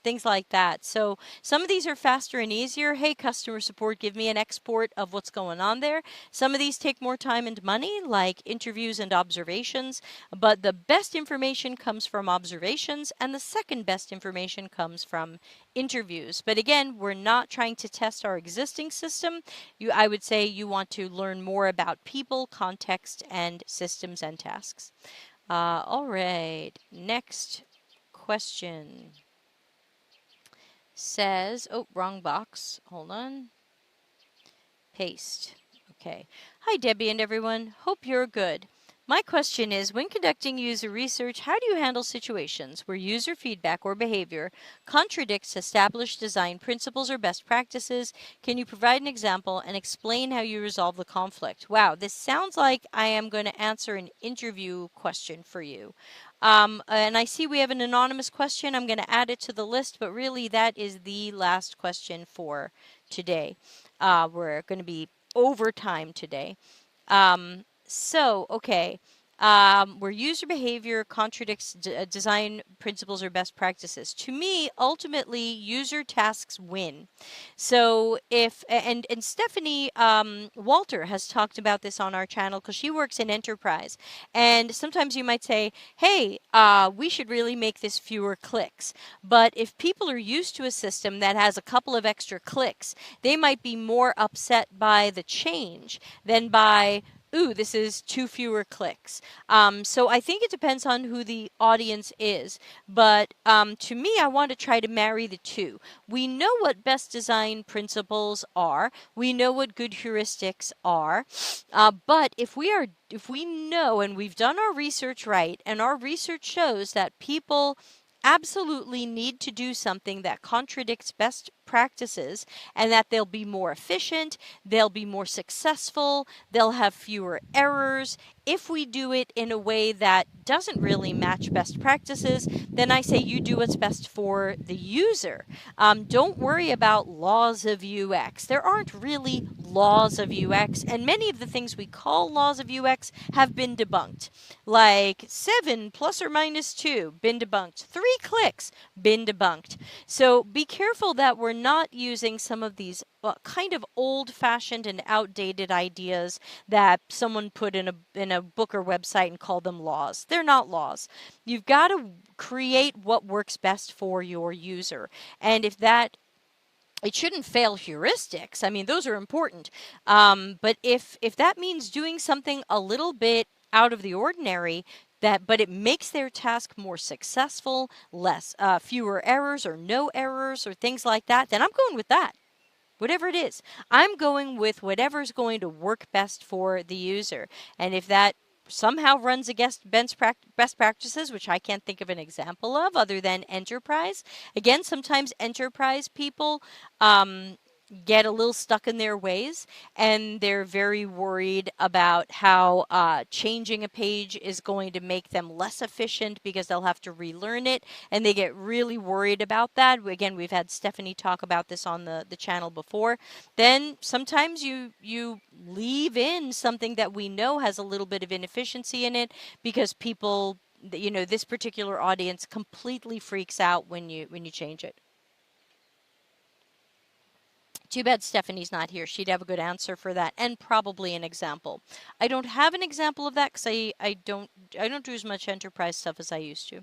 S1: things like that. So some of these are faster and easier. Hey, customer support, give me an export of what's going on there. Some of these take more time and money, like interviews and observations. observations, but the best information comes from observations, and the second best information comes from interviews. But again, we're not trying to test our existing system. I would say you want to learn more about people, context, and systems and tasks. All right, next question says, oh, wrong box. Hold on. Paste. Okay. Hi, Debbie and everyone. Hope you're good. My question is, when conducting user research, how do you handle situations where user feedback or behavior contradicts established design principles or best practices? Can you provide an example and explain how you resolve the conflict? Wow, this sounds like I am going to answer an interview question for you. And I see we have an anonymous question. I'm going to add it to the list, but really that is the last question for today. We're going to be over time today. Okay. Where user behavior contradicts design principles or best practices. To me, ultimately, user tasks win. So and Stephanie Walter has talked about this on our channel because she works in enterprise. And sometimes you might say, hey, we should really make this fewer clicks. But if people are used to a system that has a couple of extra clicks, they might be more upset by the change than by, ooh, this is too fewer clicks. So I think it depends on who the audience is. But to me, I want to try to marry the two. We know what best design principles are. We know what good heuristics are. But if we know and we've done our research right, and our research shows that people absolutely need to do something that contradicts best practices and that they'll be more efficient, they'll be more successful, they'll have fewer errors. If we do it in a way that doesn't really match best practices, then I say you do what's best for the user. Don't worry about laws of UX. There aren't really laws of UX, and many of the things we call laws of UX have been debunked. Like 7 plus or minus 2, been debunked. 3 clicks, been debunked. So be careful that we're not using some of these kind of old-fashioned and outdated ideas that someone put in a book or website and called them laws. They're not laws. You've got to create what works best for your user. And if that it shouldn't fail heuristics. I mean, those are important. But if that means doing something a little bit out of the ordinary, but it makes their task more successful, fewer errors or no errors or things like that, then I'm going with that. Whatever it is, I'm going with whatever's going to work best for the user. And if that somehow runs against best practices, which I can't think of an example of other than enterprise. Again, sometimes enterprise people get a little stuck in their ways, and they're very worried about how changing a page is going to make them less efficient because they'll have to relearn it, and they get really worried about that. Again, we've had Stephanie talk about this on the channel before. Then sometimes you leave in something that we know has a little bit of inefficiency in it because people, this particular audience completely freaks out when you change it. Too bad Stephanie's not here. She'd have a good answer for that, and probably an example. I don't have an example of that because I don't do as much enterprise stuff as I used to.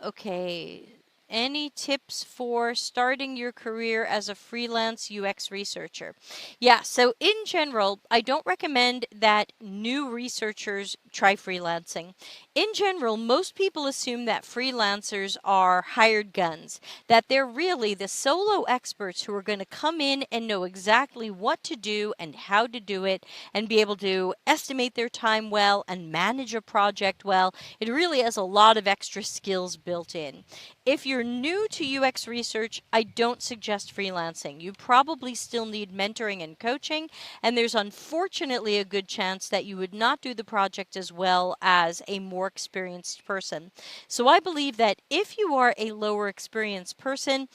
S1: Okay. Any tips for starting your career as a freelance UX researcher? Yeah, so in general, I don't recommend that new researchers try freelancing. In general, most people assume that freelancers are hired guns, that they're really the solo experts who are going to come in and know exactly what to do and how to do it and be able to estimate their time well and manage a project well. It really has a lot of extra skills built in. If you're new to UX research, I don't suggest freelancing. You probably still need mentoring and coaching, and there's unfortunately a good chance that you would not do the project as well as a more experienced person. So I believe that if you are a lower experienced person,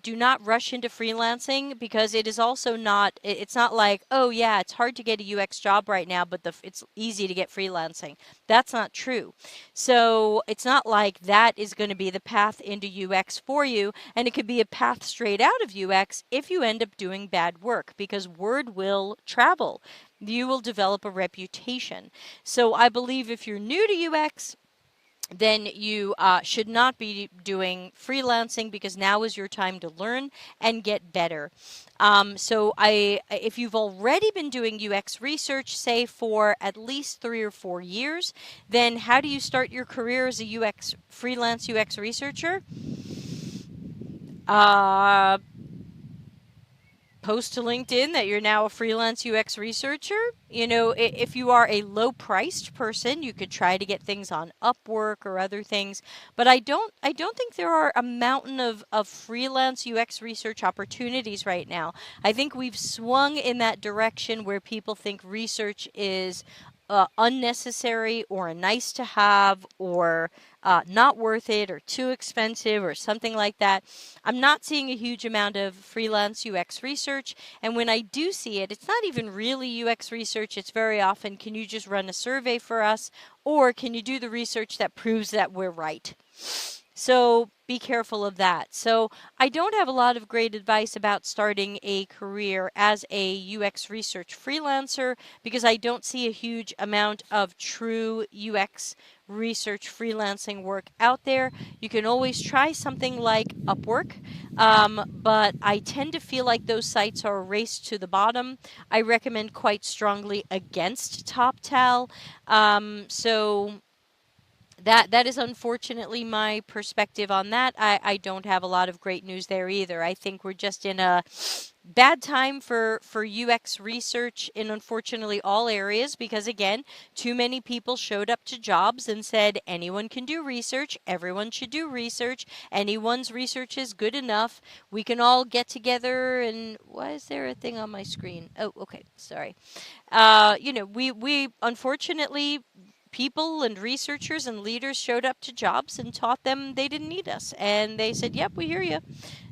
S1: do not rush into freelancing, because it is also it's not like, oh yeah, it's hard to get a UX job right now, but it's easy to get freelancing. That's not true. So it's not like that is going to be the path into UX for you, and it could be a path straight out of UX if you end up doing bad work, because word will travel. you will develop a reputation. So I believe if you're new to UX, then you should not be doing freelancing, because now is your time to learn and get better. If you've already been doing UX research, say for at least 3 or 4 years, then how do you start your career as a freelance UX researcher? Uh, Post to LinkedIn that you're now a freelance UX researcher. If you are a low priced person, you could try to get things on Upwork or other things. But I don't think there are a mountain of freelance UX research opportunities right now. I think we've swung in that direction where people think research is unnecessary or a nice to have, or not worth it, or too expensive, or something like that. I'm not seeing a huge amount of freelance UX research. And when I do see it, it's not even really UX research. It's very often, can you just run a survey for us? Or can you do the research that proves that we're right? So be careful of that. So I don't have a lot of great advice about starting a career as a UX research freelancer, because I don't see a huge amount of true UX research freelancing work out there. You can always try something like Upwork, but I tend to feel like those sites are a race to the bottom. I recommend quite strongly against TopTal. So that is unfortunately my perspective on that. I don't have a lot of great news there either. I think we're just in a bad time for UX research in, unfortunately, all areas, because again, too many people showed up to jobs and said anyone can do research, everyone should do research, anyone's research is good enough, we can all get together. And why is there a thing on my screen? Oh, okay, sorry. We unfortunately, people and researchers and leaders showed up to jobs and taught them they didn't need us, and they said, "Yep, we hear you."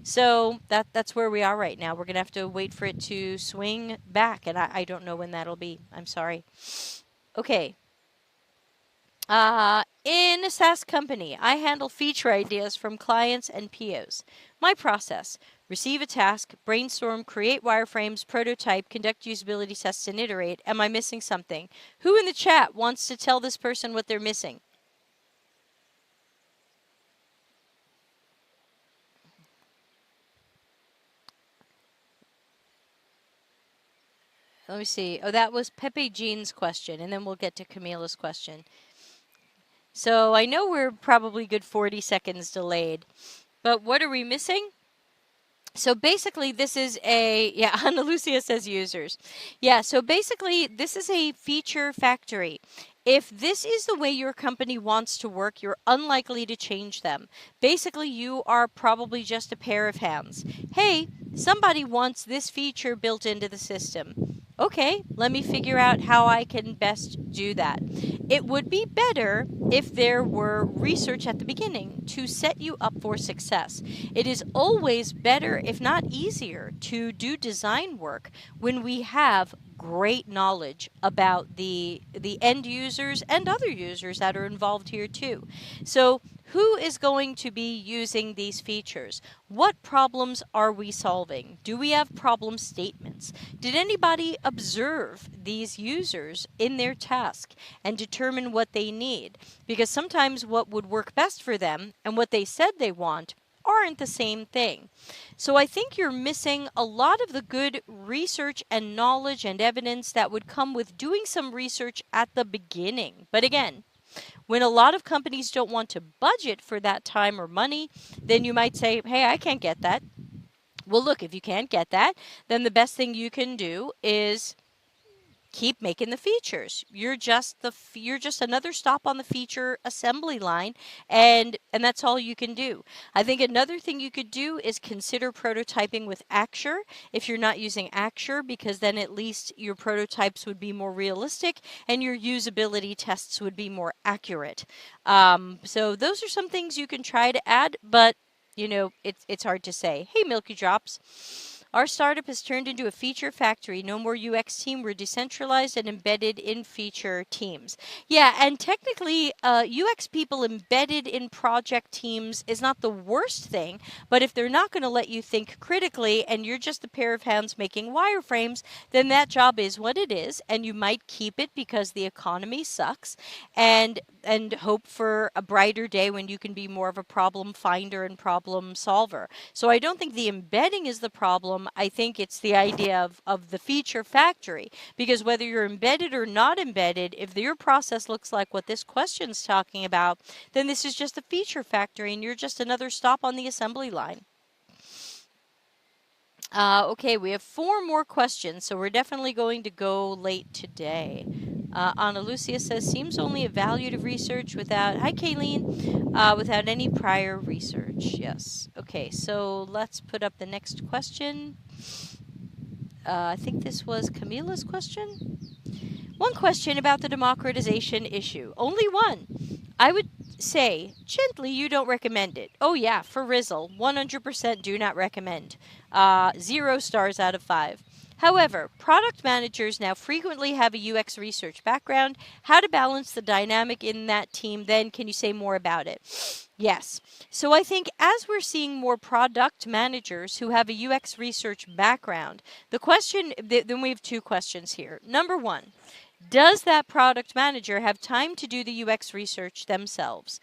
S1: So that's where we are right now. We're gonna have to wait for it to swing back, and I don't know when that'll be. I'm sorry. Okay. In a SaaS company, I handle feature ideas from clients and POs. My process: receive a task, brainstorm, create wireframes, prototype, conduct usability tests, and iterate. Am I missing something? Who in the chat wants to tell this person what they're missing? Let me see. Oh, that was Pepe Jean's question, and then we'll get to Camila's question. So I know we're probably good 40 seconds delayed, but what are we missing? So basically, this is Ana Lucia says users. Yeah, so basically, this is a feature factory. If this is the way your company wants to work, you're unlikely to change them. Basically, you are probably just a pair of hands. Hey, somebody wants this feature built into the system. Okay, let me figure out how I can best do that. It would be better if there were research at the beginning to set you up for success. It is always better, if not easier, to do design work when we have great knowledge about the end users and other users that are involved here too. So who is going to be using these features? What problems are we solving? Do we have problem statements? Did anybody observe these users in their task and determine what they need? Because sometimes what would work best for them and what they said they want aren't the same thing. So I think you're missing a lot of the good research and knowledge and evidence that would come with doing some research at the beginning. But again, when a lot of companies don't want to budget for that time or money, then you might say, hey, I can't get that. Well, look, if you can't get that, then the best thing you can do is keep making the features. You're just another stop on the feature assembly line, and that's all you can do. I think another thing you could do is consider prototyping with Axure if you're not using Axure, because then at least your prototypes would be more realistic and your usability tests would be more accurate. So those are some things you can try to add, but it's hard to say. Hey, Milky Drops. Our startup has turned into a feature factory. No more UX team. We're decentralized and embedded in feature teams. Yeah, and technically, UX people embedded in project teams is not the worst thing, but if they're not going to let you think critically and you're just a pair of hands making wireframes, then that job is what it is, and you might keep it because the economy sucks, and hope for a brighter day when you can be more of a problem finder and problem solver. So I don't think the embedding is the problem. I think it's the idea of the feature factory. Because whether you're embedded or not embedded, if your process looks like what this question's talking about, then this is just a feature factory and you're just another stop on the assembly line. Okay, we have 4 more questions, so we're definitely going to go late today. Ana Lucia says, seems only evaluative research without, hi Kayleen, without any prior research. Yes. Okay, so let's put up the next question. I think this was Camila's question. One question about the democratization issue. Only one. I would say, gently, you don't recommend it. Oh yeah, for Rizzle, 100% do not recommend. 0 stars out of 5. However, product managers now frequently have a UX research background. How to balance the dynamic in that team, then can you say more about it? Yes. So I think as we're seeing more product managers who have a UX research background, the question, then we have 2 questions here. Number 1, does that product manager have time to do the UX research themselves?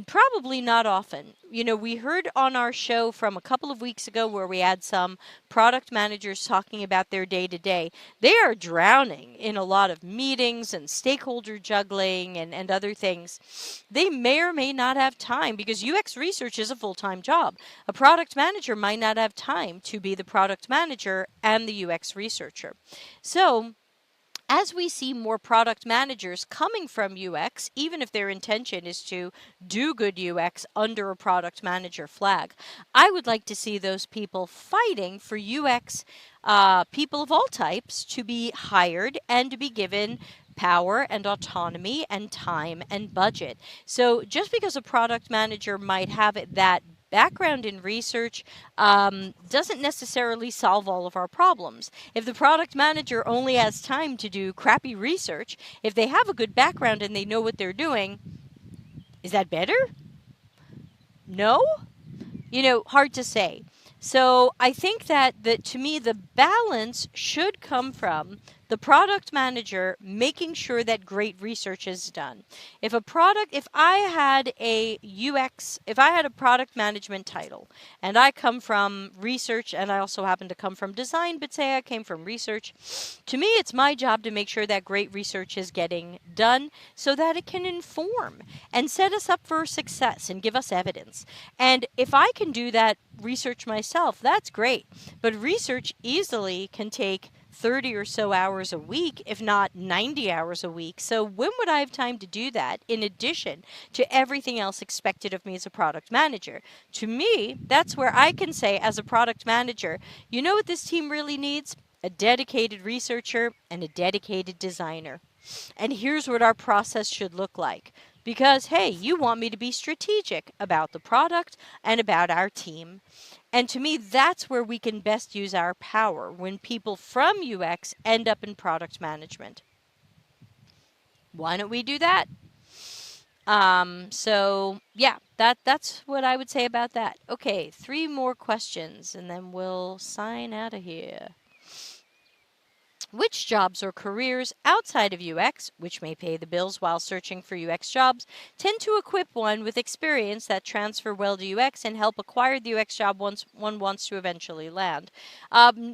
S1: Probably not often. You know, we heard on our show from a couple of weeks ago where we had some product managers talking about their day-to-day. They are drowning in a lot of meetings and stakeholder juggling and other things. They may or may not have time because UX research is a full-time job. A product manager might not have time to be the product manager and the UX researcher. So, as we see more product managers coming from UX, even if their intention is to do good UX under a product manager flag, I would like to see those people fighting for UX people of all types to be hired and to be given power and autonomy and time and budget. So just because a product manager might have that background in research doesn't necessarily solve all of our problems. If the product manager only has time to do crappy research, if they have a good background and they know what they're doing, is that better? No? You know, hard to say. So I think that to me, the balance should come from the product manager making sure that great research is done. If I had a product management title and I come from research and I also happen to come from design, but say I came from research, to me, it's my job to make sure that great research is getting done so that it can inform and set us up for success and give us evidence. And if I can do that research myself, that's great. But research easily can take 30 or so hours a week, if not 90 hours a week. So when would I have time to do that in addition to everything else expected of me as a product manager? To me, that's where I can say as a product manager, you know what this team really needs? A dedicated researcher and a dedicated designer. And here's what our process should look like. Because, hey, you want me to be strategic about the product and about our team. And to me, that's where we can best use our power, when people from UX end up in product management. Why don't we do that? So yeah, that's what I would say about that. Okay, 3 more questions and then we'll sign out of here. Which jobs or careers outside of UX, which may pay the bills while searching for UX jobs, tend to equip one with experience that transfer well to UX and help acquire the UX job once one wants to eventually land?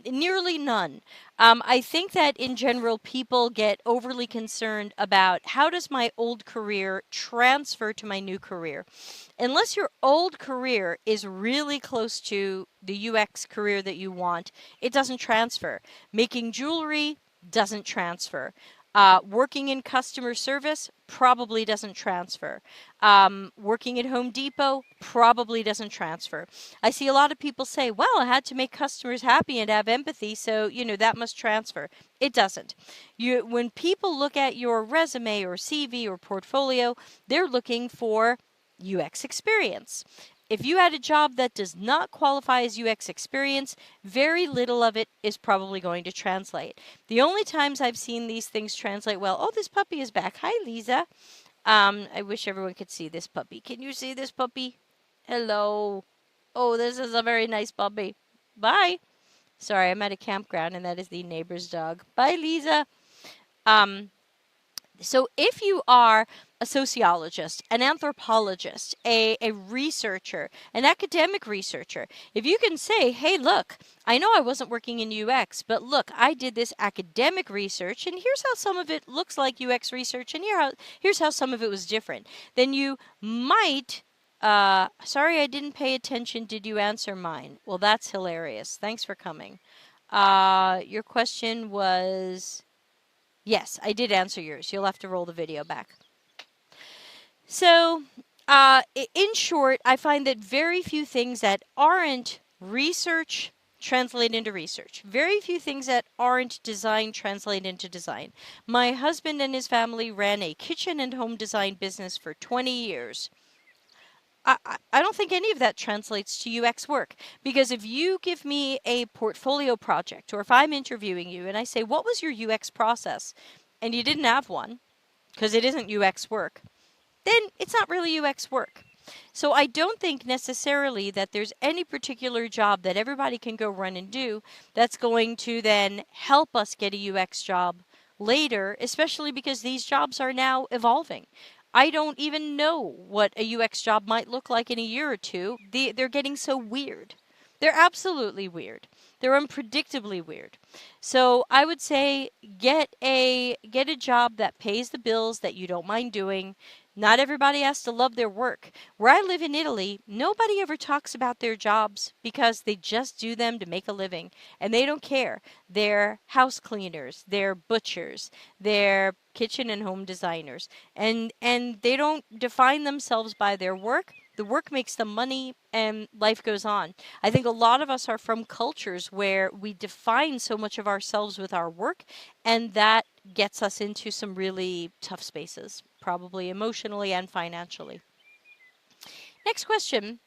S1: Nearly none. I think that in general, people get overly concerned about how does my old career transfer to my new career. Unless your old career is really close to the UX career that you want, it doesn't transfer. Making jewelry doesn't transfer. Working in customer service probably doesn't transfer. Working at Home Depot probably doesn't transfer. I see a lot of people say, well, I had to make customers happy and have empathy, so, that must transfer. It doesn't. When people look at your resume or CV or portfolio, they're looking for UX experience. If you had a job that does not qualify as UX experience, very little of it is probably going to translate. The only times I've seen these things translate well, oh, this puppy is back. Hi, Lisa. I wish everyone could see this puppy. Can you see this puppy? Hello. Oh, this is a very nice puppy. Bye. Sorry, I'm at a campground and that is the neighbor's dog. Bye, Lisa. So if you are a sociologist, an anthropologist, a researcher, an academic researcher, if you can say, hey, look, I know I wasn't working in UX, but look, I did this academic research, and here's how some of it looks like UX research, and here's how some of it was different, then you might... sorry, I didn't pay attention. Did you answer mine? Well, that's hilarious. Thanks for coming. Your question was... Yes, I did answer yours. You'll have to roll the video back. So, in short, I find that very few things that aren't research translate into research. Very few things that aren't design translate into design. My husband and his family ran a kitchen and home design business for 20 years. I don't think any of that translates to UX work, because if you give me a portfolio project, or if I'm interviewing you and I say, what was your UX process? And you didn't have one, because it isn't UX work, then it's not really UX work. So I don't think necessarily that there's any particular job that everybody can go run and do that's going to then help us get a UX job later, especially because these jobs are now evolving. I don't even know what a UX job might look like in a year or two. They're getting so weird. They're absolutely weird. They're unpredictably weird. So I would say get a job that pays the bills that you don't mind doing. Not everybody has to love their work. Where I live in Italy, nobody ever talks about their jobs because they just do them to make a living, and they don't care. They're house cleaners, they're butchers, they're kitchen and home designers, and they don't define themselves by their work. The work makes them money and life goes on. I think a lot of us are from cultures where we define so much of ourselves with our work, and that gets us into some really tough spaces, probably emotionally and financially. Next question.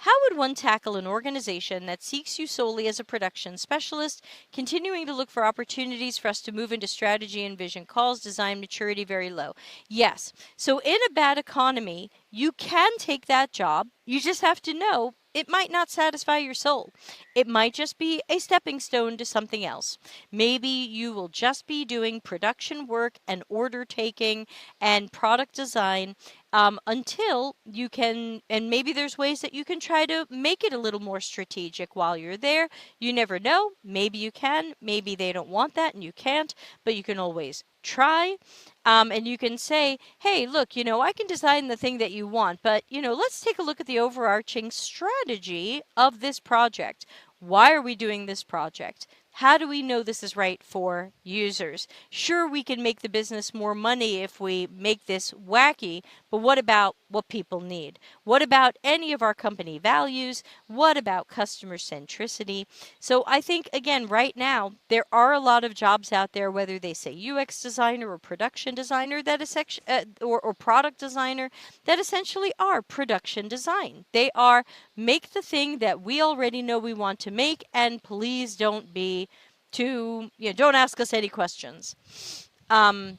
S1: How would one tackle an organization that seeks you solely as a production specialist, continuing to look for opportunities for us to move into strategy and vision calls, design maturity very low? Yes. So in a bad economy, you can take that job. You just have to know it might not satisfy your soul. It might just be a stepping stone to something else. Maybe you will just be doing production work and order taking and product design until you can, and maybe there's ways that you can try to make it a little more strategic while you're there. You never know. Maybe you can. Maybe they don't want that and you can't, but you can always try. And you can say, hey, look, I can design the thing that you want, but, let's take a look at the overarching strategy of this project. Why are we doing this project? How do we know this is right for users? Sure, we can make the business more money if we make this wacky, but what about what people need? What about any of our company values? What about customer centricity? So I think, again, right now, there are a lot of jobs out there, whether they say UX designer or production designer, or product designer, that essentially are production design. They are make the thing that we already know we want to make, and please don't don't ask us any questions. And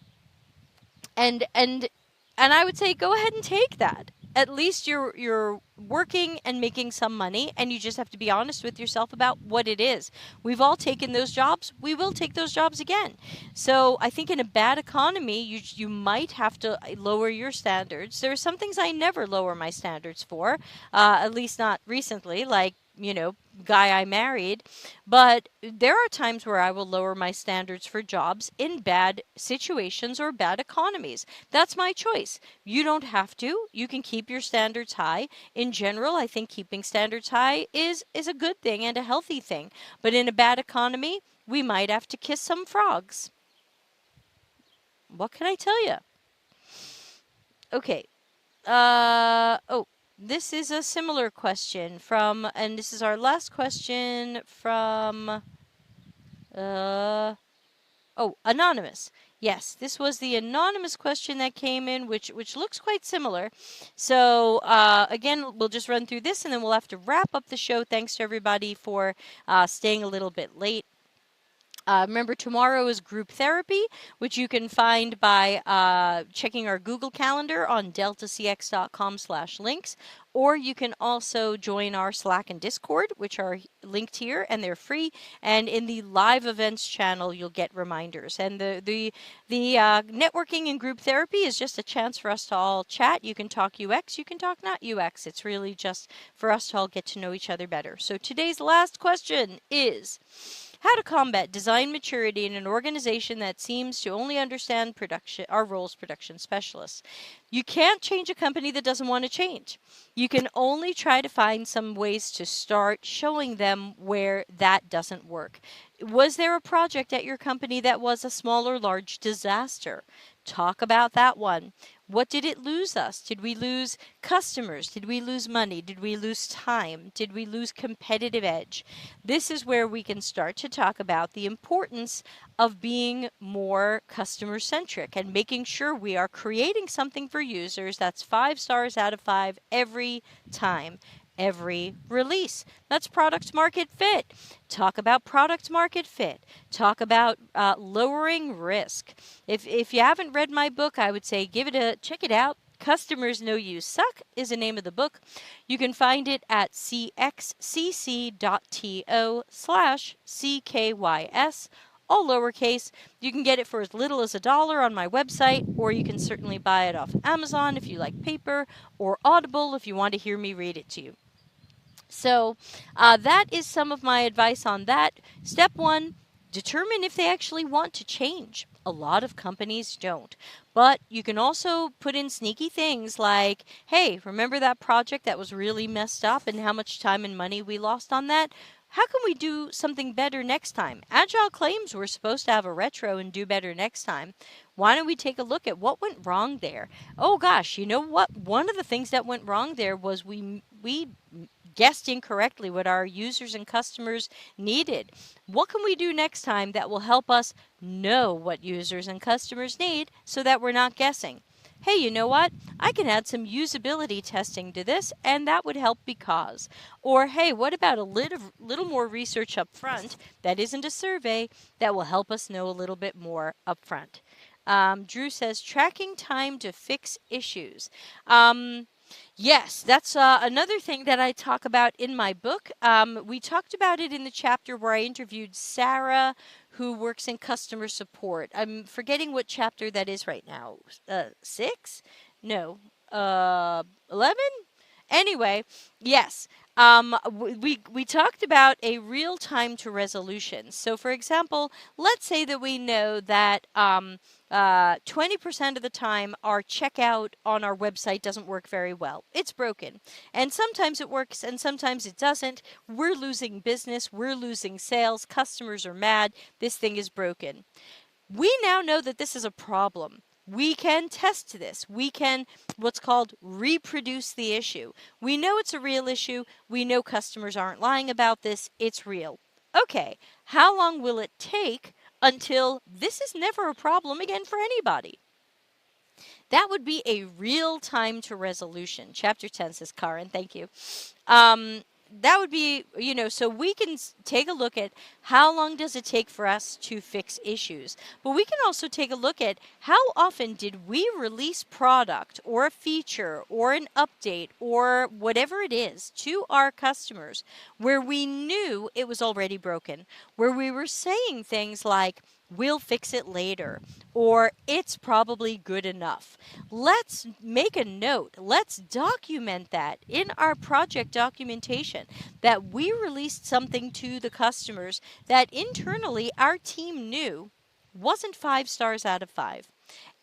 S1: I would say go ahead and take that. At least you're working and making some money, and you just have to be honest with yourself about what it is. We've all taken those jobs. We will take those jobs again. So I think in a bad economy, you might have to lower your standards. There are some things I never lower my standards for, at least not recently, like, guy I married. But there are times where I will lower my standards for jobs in bad situations or bad economies. That's my choice. You don't have to. You can keep your standards high. In general, I think keeping standards high is a good thing and a healthy thing. But in a bad economy, we might have to kiss some frogs. What can I tell you? Okay. This is a similar question and this is our last question from, Oh, anonymous. Yes, this was the anonymous question that came in, which looks quite similar. So again, we'll just run through this, and then we'll have to wrap up the show. Thanks to everybody for staying a little bit late. Remember, tomorrow is group therapy, which you can find by checking our Google Calendar on deltacx.com/links, or you can also join our Slack and Discord, which are linked here, and they're free. And in the live events channel, you'll get reminders. And the networking and group therapy is just a chance for us to all chat. You can talk UX, you can talk not UX. It's really just for us to all get to know each other better. So today's last question is: how to combat design maturity in an organization that seems to only understand production, our role as production specialists. You can't change a company that doesn't want to change. You can only try to find some ways to start showing them where that doesn't work. Was there a project at your company that was a small or large disaster? Talk about that one. What did it lose us? Did we lose customers? Did we lose money? Did we lose time? Did we lose competitive edge? This is where we can start to talk about the importance of being more customer-centric and making sure we are creating something for users that's 5 stars out of 5 every time. Every release. That's product market fit. Talk about product market fit. Talk about lowering risk. If you haven't read my book, I would say check it out. Customers Know You Suck is the name of the book. You can find it at cxcc.to/CKYS, all lowercase. You can get it for as little as $1 on my website, or you can certainly buy it off Amazon if you like paper, or Audible if you want to hear me read it to you. So that is some of my advice on that. Step 1, determine if they actually want to change. A lot of companies don't. But you can also put in sneaky things like, hey, remember that project that was really messed up and how much time and money we lost on that? How can we do something better next time? Agile claims we're supposed to have a retro and do better next time. Why don't we take a look at what went wrong there? Oh gosh, you know what? One of the things that went wrong there was we guessed incorrectly what our users and customers needed. What can we do next time that will help us know what users and customers need so that we're not guessing? Hey, you know what? I can add some usability testing to this, and that would help because. Or, hey, what about a little more research up front that isn't a survey that will help us know a little bit more up front? Drew says, tracking time to fix issues. Yes, that's another thing that I talk about in my book. We talked about it in the chapter where I interviewed Sarah, who works in customer support. I'm forgetting what chapter that is right now. 6? No. 11? Anyway, yes. We talked about a real time to resolution. So, for example, let's say that we know that 20% of the time our checkout on our website doesn't work very well. It's broken. And sometimes it works and sometimes it doesn't. We're losing business. We're losing sales. Customers are mad. This thing is broken. We now know that this is a problem. We can test this. We can, what's called, reproduce the issue. We know it's a real issue. We know customers aren't lying about this. It's real. Okay, how long will it take until this is never a problem again for anybody? That would be a real time to resolution. Chapter 10 says, Karen, thank you. That would be, so we can take a look at how long does it take for us to fix issues. But we can also take a look at how often did we release product or a feature or an update or whatever it is to our customers where we knew it was already broken, where we were saying things like, we'll fix it later, or it's probably good enough. Let's make a note. Let's document that in our project documentation that we released something to the customers that internally our team knew wasn't 5 stars out of 5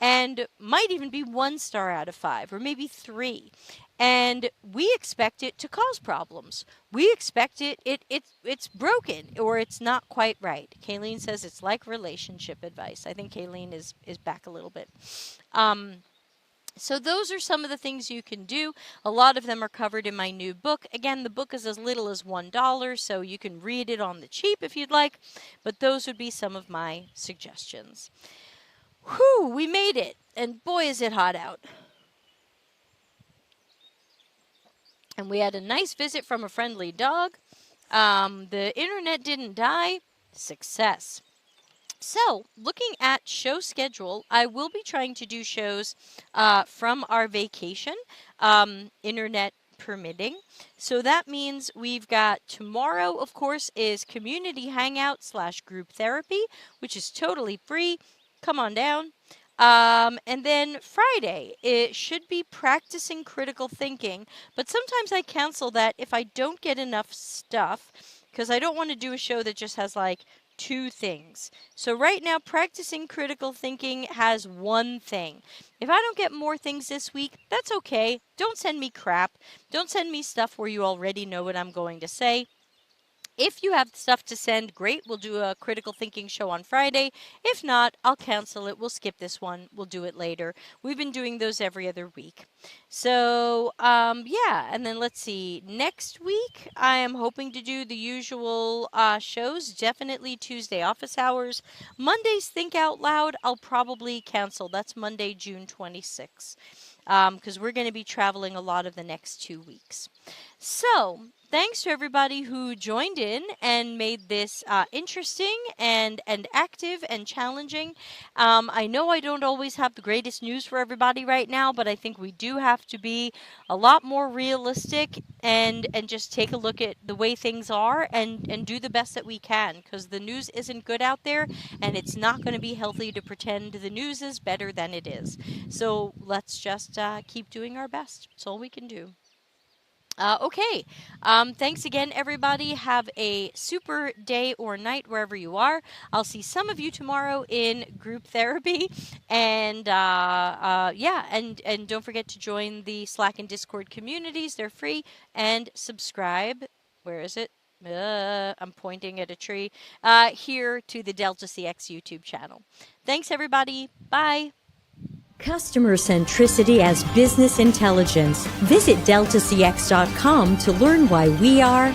S1: and might even be 1 star out of 5 or maybe 3. And we expect it to cause problems. We expect it's broken or it's not quite right. Kayleen says it's like relationship advice. I think Kayleen is back a little bit. So those are some of the things you can do. A lot of them are covered in my new book. Again, the book is as little as $1, so you can read it on the cheap if you'd like, but those would be some of my suggestions. Whew, we made it, and boy is it hot out. And we had a nice visit from a friendly dog. The internet didn't die. Success. So, looking at show schedule, I will be trying to do shows from our vacation, internet permitting. So that means we've got tomorrow, of course, is community hangout / group therapy, which is totally free. Come on down. And then Friday, it should be practicing critical thinking, but sometimes I cancel that if I don't get enough stuff, because I don't want to do a show that just has like 2 things. So right now, practicing critical thinking has 1 thing. If I don't get more things this week, that's okay. Don't send me crap. Don't send me stuff where you already know what I'm going to say. If you have stuff to send, great. We'll do a critical thinking show on Friday. If not, I'll cancel it. We'll skip this one. We'll do it later. We've been doing those every other week. So, yeah. And then let's see. Next week, I am hoping to do the usual shows. Definitely Tuesday office hours. Monday's Think Out Loud, I'll probably cancel. That's Monday, June 26th. Because we're going to be traveling a lot of the next 2 weeks. So, thanks to everybody who joined in and made this interesting and active and challenging. I know I don't always have the greatest news for everybody right now, but I think we do have to be a lot more realistic and just take a look at the way things are and do the best that we can, because the news isn't good out there, and it's not going to be healthy to pretend the news is better than it is. So let's just keep doing our best. That's all we can do. Okay. Thanks again, everybody. Have a super day or night wherever you are. I'll see some of you tomorrow in group therapy. And yeah, and don't forget to join the Slack and Discord communities. They're free. And subscribe. Where is it? I'm pointing at a tree. Here to the Delta CX YouTube channel. Thanks, everybody. Bye.
S2: Customer centricity as business intelligence. Visit deltacx.com to learn why we are